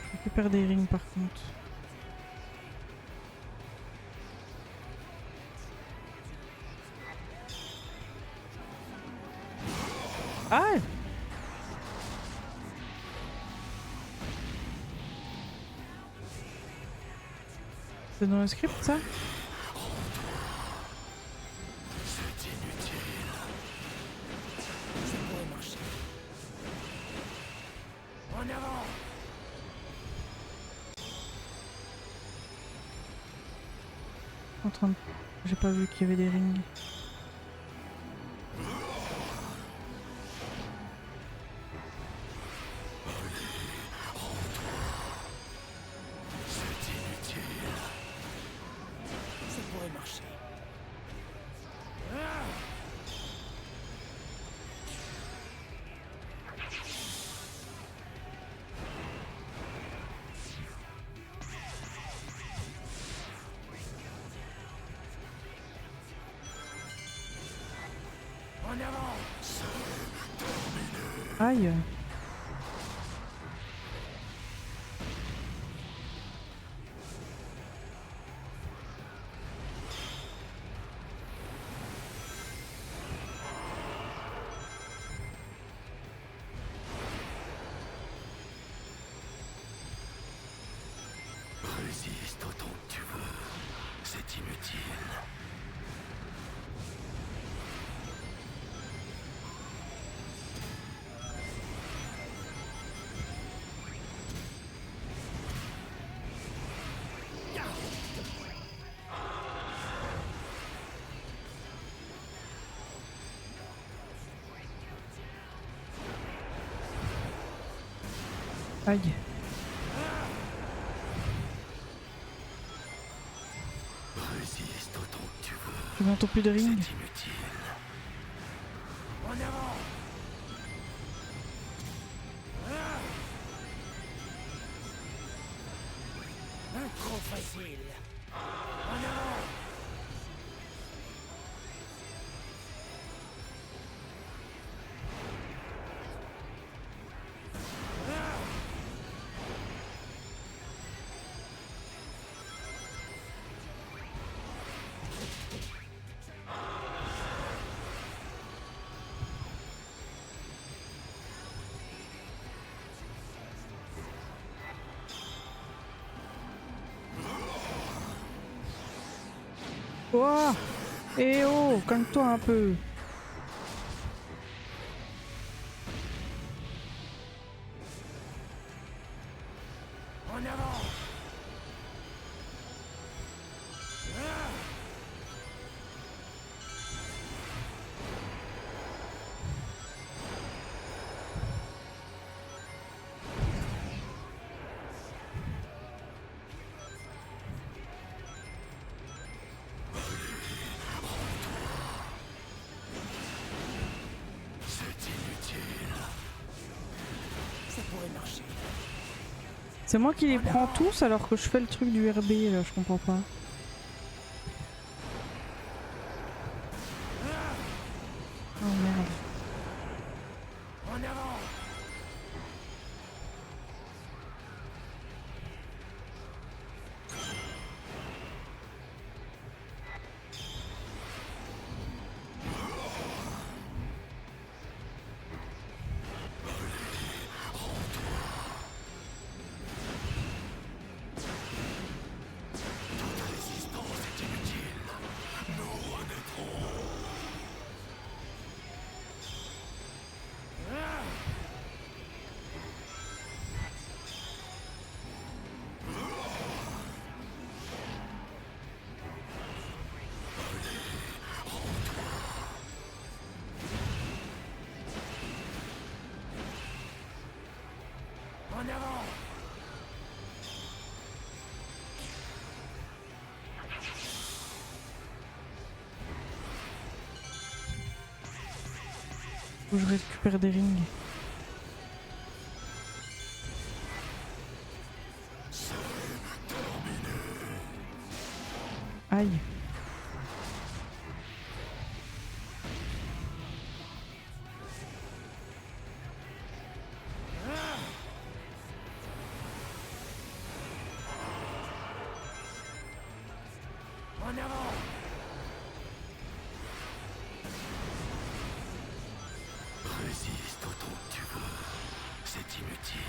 Je récupère des rings par contre. Ah! C'est dans le script ça? C'est inutile. Ça pourrait marcher. En avant! En train de... J'ai pas vu qu'il y avait des rings. C'est inutile. Ça pourrait marcher. En avant! Aïe! Résiste autant que tu veux. C'est inutile. Aïe! Résiste autant que tu veux. Je n'entends plus de C'est rings. inutile. En avant! Trop facile. En avant! Oh! Eh oh! Calme-toi un peu! En avant! C'est inutile. Ça pourrait marcher. C'est moi qui les prends tous alors que je fais le truc du RB là, je comprends pas. Oh merde. En avant! En avant! Faut que je récupère des rings. Aïe. En avant! Résiste autant que tu veux. C'est inutile.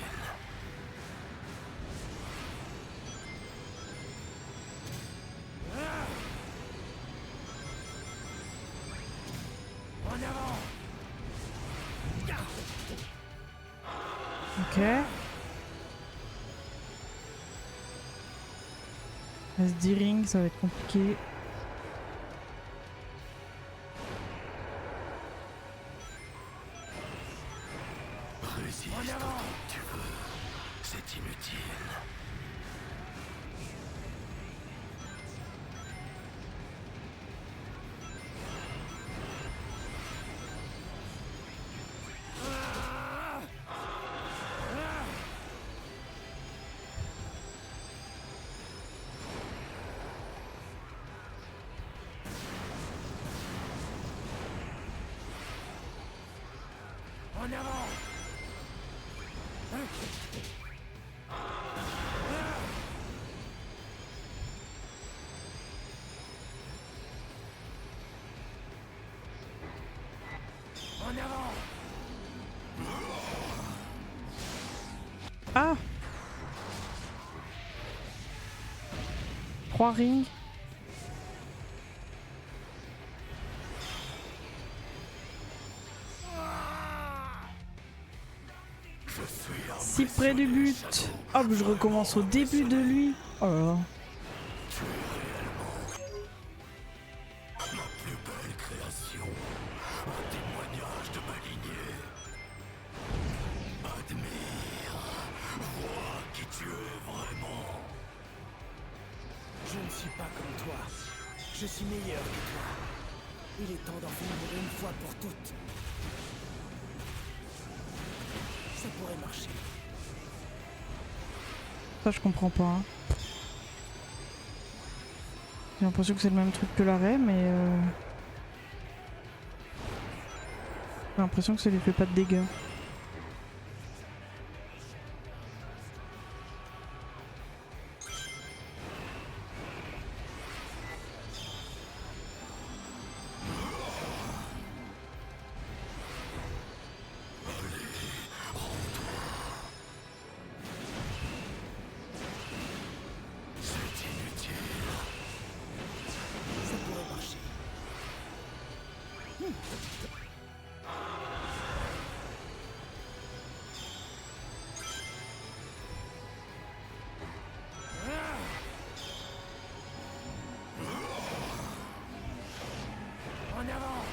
En avant! Ok. Reste 10 rings, ça va être compliqué. Résiste autant que tu veux. C'est inutile. En avant! En avant! Ah! 3 rings. Si près du but. Hop, je recommence au début de lui. Oh là là. Ma plus belle création. Un témoignage de ma lignée. Admire. Vois qui tu es vraiment. Je ne suis pas comme toi. Je suis meilleur que toi. Il est temps d'en finir une fois pour toutes. Ça pourrait marcher. Ça, je comprends pas. Hein. J'ai l'impression que c'est le même truc que l'arrêt, mais j'ai l'impression que ça lui fait pas de dégâts. Ça pourrait marcher. En avant!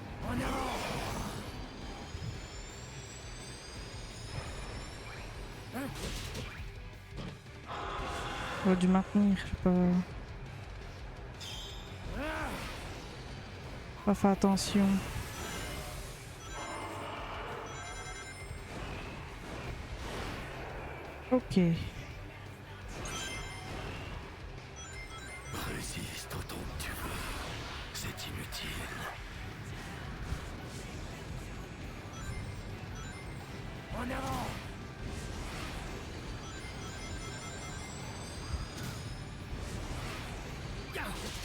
En avant! J'aurais dû maintenir, je sais pas. Pas fait attention. Ok. Résiste autant que tu veux. C'est inutile. En avant!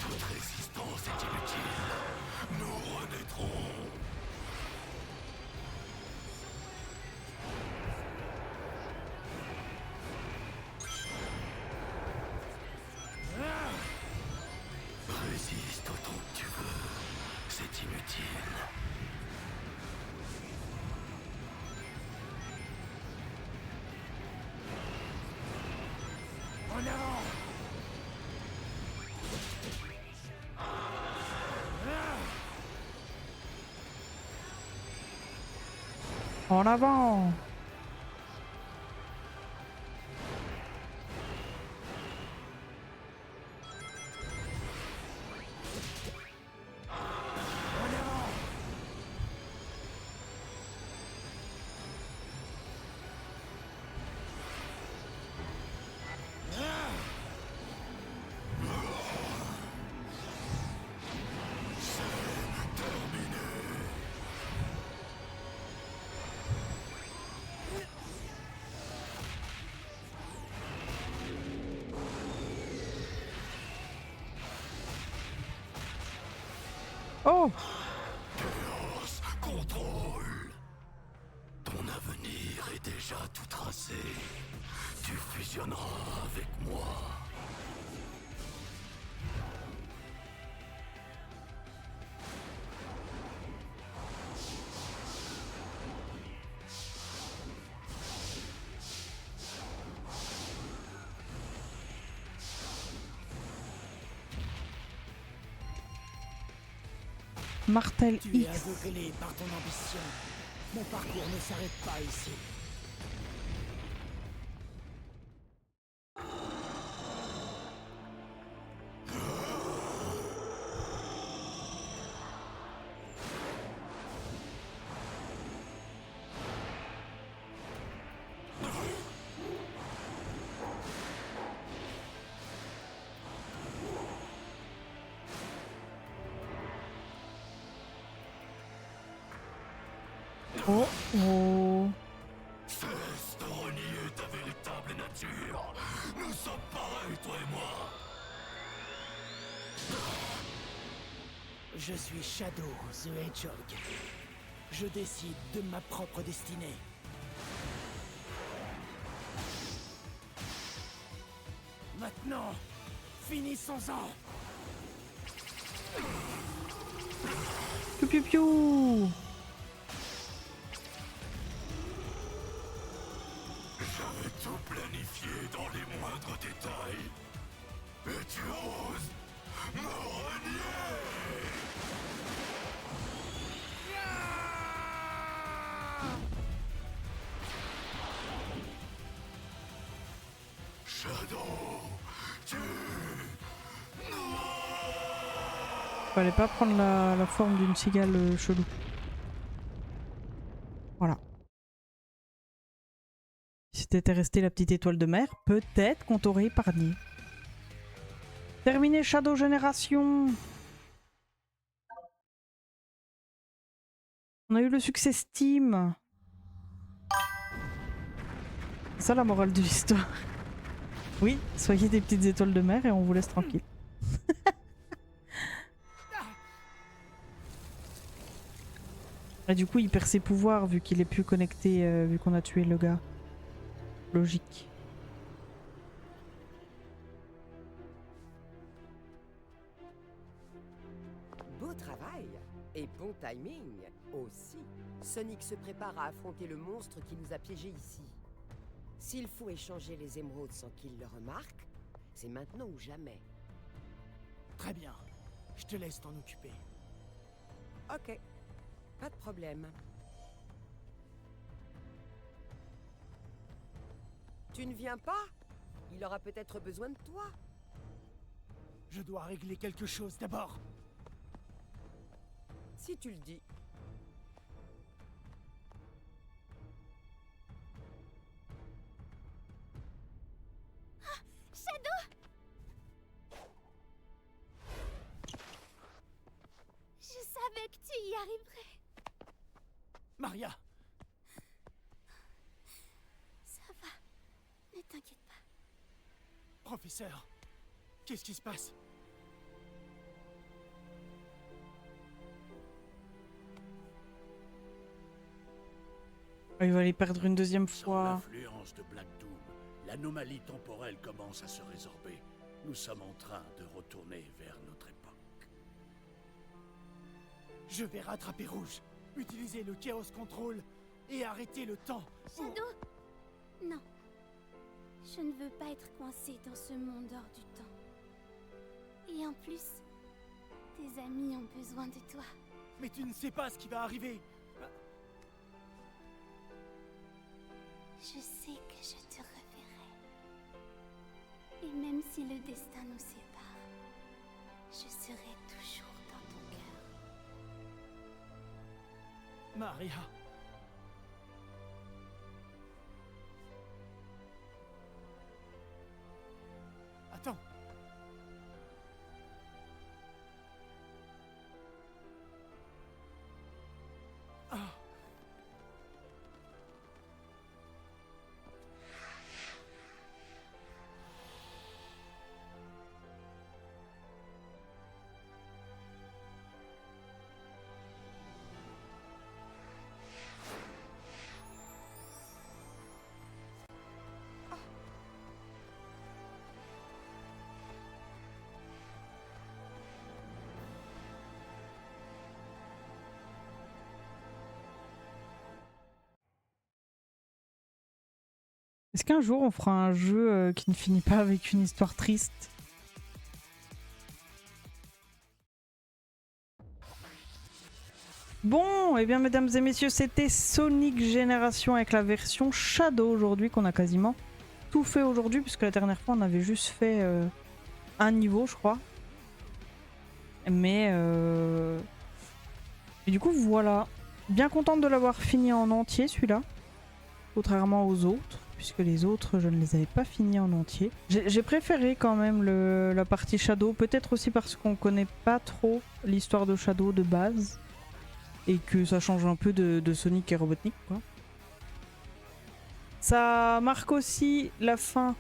Toute résistance est inutile. Nous renaîtrons. En avant. Oh! Chaos, contrôle. Ton avenir est déjà tout tracé. Tu fusionneras avec moi. Martel Tu es X. aveuglé par ton ambition. Mon parcours ne s'arrête pas ici. Oh oh. Cesse de renier ta véritable nature. Nous sommes pareils, toi et moi. Je suis Shadow the Hedgehog. Je décide de ma propre destinée. Maintenant, finissons-en. Piou piou piou. J'avais tout planifié dans les moindres détails. Et tu oses me renier. Shadow, tu... Fallait pas prendre la forme d'une cigale chelou. Voilà. Si t'étais resté la petite étoile de mer, peut-être qu'on t'aurait épargné. Terminé Shadow Génération. On a eu le succès Steam. C'est ça la morale de l'histoire. Oui, soyez des petites étoiles de mer et on vous laisse tranquille. Et du coup, il perd ses pouvoirs vu qu'il est plus connecté, vu qu'on a tué le gars. Logique. Beau travail et bon timing aussi. Sonic se prépare à affronter le monstre qui nous a piégés ici. S'il faut échanger les émeraudes sans qu'il le remarque, c'est maintenant ou jamais. Très bien. Je te laisse t'en occuper. Ok, pas de problème. Tu ne viens pas? Il aura peut-être besoin de toi. Je dois régler quelque chose d'abord. Si tu le dis. Shadow! Je savais que tu y arriverais. Maria, Ça va. Ne t'inquiète pas. professeur, qu'est-ce qui se passe? Il va les perdre une deuxième Sans fois. l'influence de Black Doom, l'anomalie temporelle commence à se résorber. Nous sommes en train de retourner vers notre époque. Je vais rattraper Rouge, utiliser le Chaos Control et arrêter le temps. pour- Shadow! Non. Je ne veux pas être coincée dans ce monde hors du temps. Et en plus, tes amis ont besoin de toi. Mais tu ne sais pas ce qui va arriver. Je sais que je te reverrai. Et même si le destin nous sépare, je serai toujours dans ton cœur. Maria. Attends. Ah. Est-ce qu'un jour on fera un jeu qui ne finit pas avec une histoire triste? Bon, et bien mesdames et messieurs, c'était Sonic Génération avec la version Shadow aujourd'hui qu'on a quasiment tout fait aujourd'hui, puisque la dernière fois on avait juste fait un niveau je crois. Mais et du coup voilà, bien contente de l'avoir fini en entier celui-là, contrairement aux autres, puisque les autres je ne les avais pas finis en entier. J'ai préféré quand même la partie Shadow, peut-être aussi parce qu'on connaît pas trop l'histoire de Shadow de base et que ça change un peu de Sonic et Robotnik quoi. Ça marque aussi la fin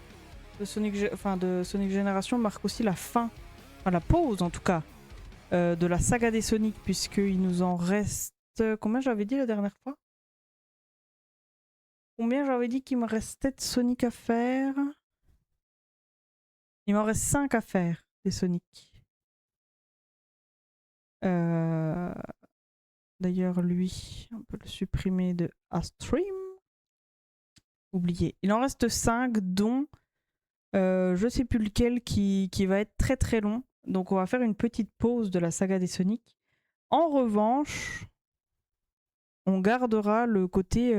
de Sonic, de Sonic Génération, marque aussi la fin, enfin la pause en tout cas, de la saga des Sonic, puisqu'il nous en reste... Combien j'avais dit la dernière fois? Combien j'avais dit qu'il me restait de Sonic à faire? Il m'en reste 5 à faire, des Sonic. D'ailleurs, lui, on peut le supprimer de Astream. Oublié. Il en reste 5, dont je sais plus lequel qui va être très très long. Donc on va faire une petite pause de la saga des Sonic. En revanche, on gardera le côté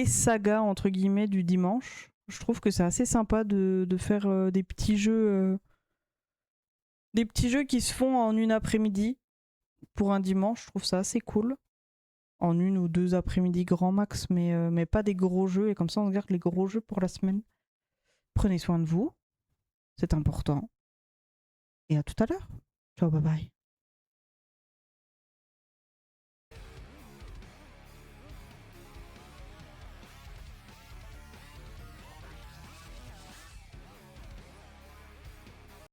saga entre guillemets du dimanche. Je trouve que c'est assez sympa de faire des petits jeux qui se font en une après-midi pour un dimanche. Je trouve ça assez cool. En une ou deux après-midi grand max, mais pas des gros jeux. Et comme ça, on garde les gros jeux pour la semaine. Prenez soin de vous. C'est important. Et à tout à l'heure. Ciao, bye bye.